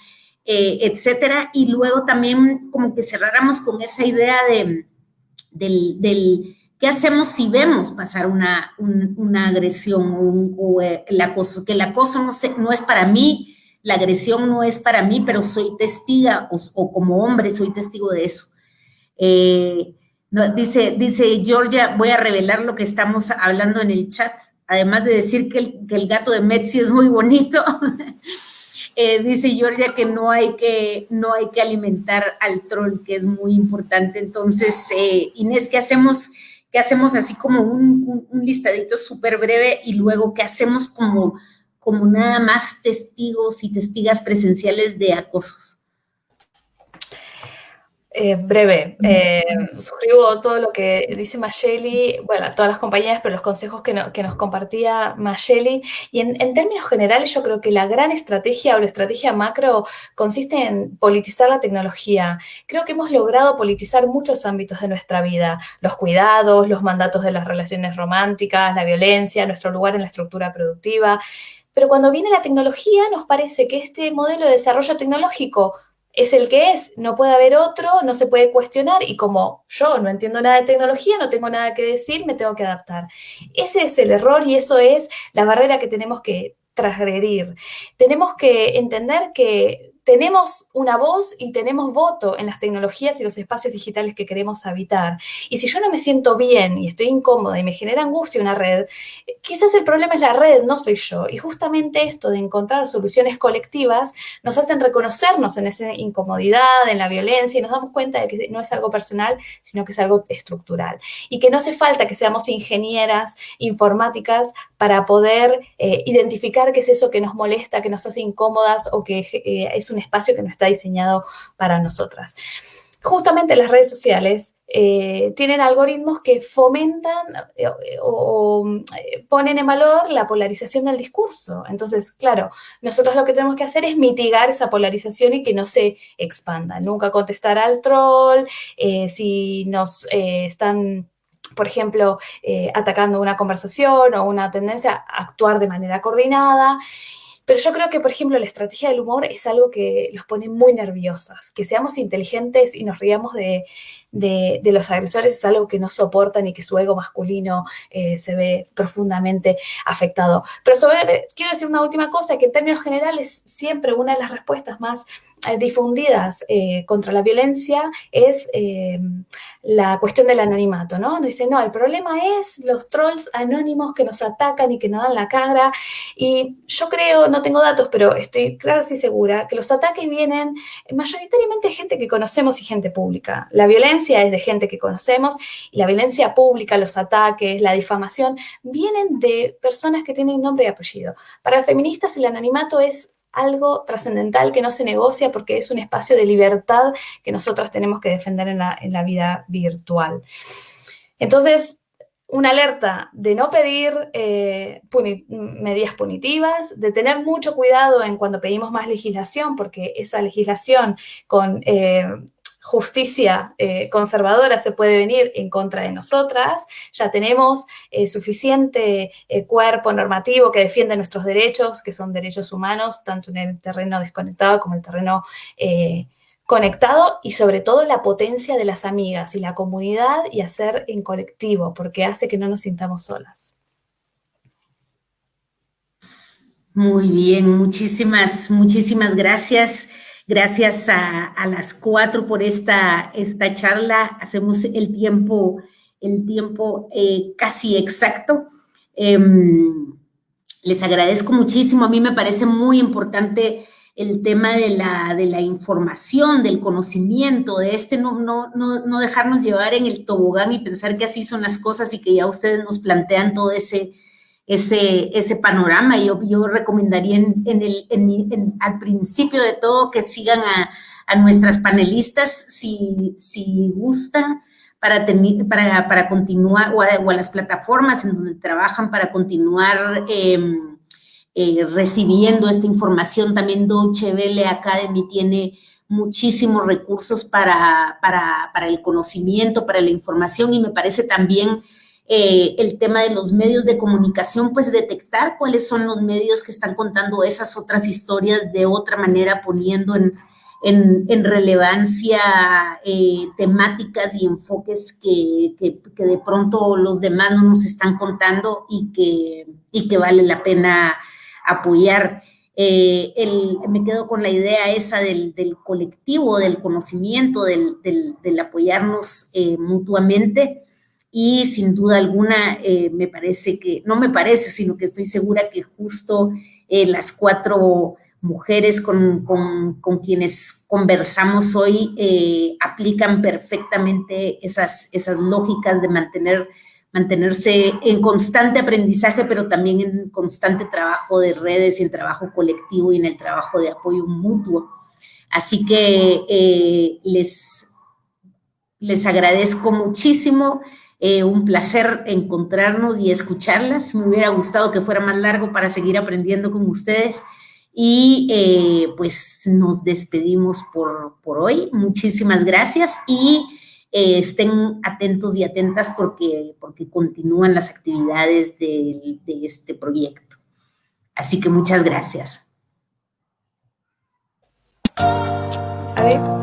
etcétera? Y luego también como que cerráramos con esa idea del ¿qué hacemos si vemos pasar una agresión o el acoso? Que el acoso no es para mí, la agresión no es para mí, pero soy testiga o como hombre soy testigo de eso. No, dice Georgia, voy a revelar lo que estamos hablando en el chat, además de decir que el gato de Metzi es muy bonito. Dice Georgia que no hay que alimentar al troll, que es muy importante. Entonces, Inés, ¿qué hacemos así como un listadito súper breve y luego qué hacemos como nada más testigos y testigas presenciales de acosos? Breve, suscribo todo lo que dice Mayeli, bueno, todas las compañeras, pero los consejos que nos compartía Mayeli. Y en términos generales, yo creo que la gran estrategia o la estrategia macro consiste en politizar la tecnología. Creo que hemos logrado politizar muchos ámbitos de nuestra vida, los cuidados, los mandatos de las relaciones románticas, la violencia, nuestro lugar en la estructura productiva. Pero cuando viene la tecnología, nos parece que este modelo de desarrollo tecnológico es el que es, no puede haber otro, no se puede cuestionar y como yo no entiendo nada de tecnología, no tengo nada que decir, me tengo que adaptar. Ese es el error y eso es la barrera que tenemos que transgredir. Tenemos que entender que tenemos una voz y tenemos voto en las tecnologías y los espacios digitales que queremos habitar. Y si yo no me siento bien y estoy incómoda y me genera angustia una red, quizás el problema es la red, no soy yo. Y justamente esto de encontrar soluciones colectivas nos hacen reconocernos en esa incomodidad, en la violencia, y nos damos cuenta de que no es algo personal, sino que es algo estructural. Y que no hace falta que seamos ingenieras informáticas para poder identificar qué es eso que nos molesta, que nos hace incómodas o que es un espacio que no está diseñado para nosotras. Justamente las redes sociales tienen algoritmos que fomentan o ponen en valor la polarización del discurso. Entonces, claro, nosotros lo que tenemos que hacer es mitigar esa polarización y que no se expanda. Nunca contestar al troll, si nos están, por ejemplo, atacando una conversación o una tendencia a actuar de manera coordinada. Pero yo creo que, por ejemplo, la estrategia del humor es algo que los pone muy nerviosas. Que seamos inteligentes y nos riamos de los agresores es algo que no soportan y que su ego masculino se ve profundamente afectado. Pero quiero decir una última cosa, que en términos generales siempre una de las respuestas más difundidas contra la violencia es la cuestión del anonimato, ¿no? Nos dicen, no, el problema es los trolls anónimos que nos atacan y que nos dan la cara. Y yo creo, no tengo datos, pero estoy casi segura que los ataques vienen mayoritariamente de gente que conocemos y gente pública. La violencia es de gente que conocemos y la violencia pública, los ataques, la difamación, vienen de personas que tienen nombre y apellido. Para las feministas el anonimato es algo trascendental que no se negocia porque es un espacio de libertad que nosotras tenemos que defender en la vida virtual. Entonces, una alerta de no pedir medidas punitivas, de tener mucho cuidado en cuando pedimos más legislación, porque esa legislación con justicia conservadora se puede venir en contra de nosotras. Ya tenemos suficiente cuerpo normativo que defiende nuestros derechos, que son derechos humanos, tanto en el terreno desconectado como en el terreno conectado, y sobre todo la potencia de las amigas y la comunidad y hacer en colectivo, porque hace que no nos sintamos solas. Muy bien, muchísimas gracias. Gracias a las 4 por esta charla. Hacemos el tiempo casi exacto. Les agradezco muchísimo. A mí me parece muy importante el tema de la información, del conocimiento, de no dejarnos llevar en el tobogán y pensar que así son las cosas y que ya ustedes nos plantean todo ese ese panorama. Yo recomendaría al principio de todo que sigan a nuestras panelistas si gustan, para continuar, o a las plataformas en donde trabajan para continuar recibiendo esta información. También Deutsche Welle Academy tiene muchísimos recursos para el conocimiento, para la información, y me parece también el tema de los medios de comunicación, pues detectar cuáles son los medios que están contando esas otras historias de otra manera, poniendo en relevancia temáticas y enfoques que de pronto los demás no nos están contando y que vale la pena apoyar. Me quedo con la idea esa del colectivo, del conocimiento, del apoyarnos mutuamente, y sin duda alguna me parece que, no me parece, sino que estoy segura que justo las 4 mujeres con quienes conversamos hoy aplican perfectamente esas lógicas de mantenerse en constante aprendizaje, pero también en constante trabajo de redes y en trabajo colectivo y en el trabajo de apoyo mutuo. Así que les agradezco muchísimo. Un placer encontrarnos y escucharlas. Me hubiera gustado que fuera más largo para seguir aprendiendo con ustedes. Y pues nos despedimos por hoy. Muchísimas gracias y estén atentos y atentas porque continúan las actividades de este proyecto. Así que muchas gracias. Adiós.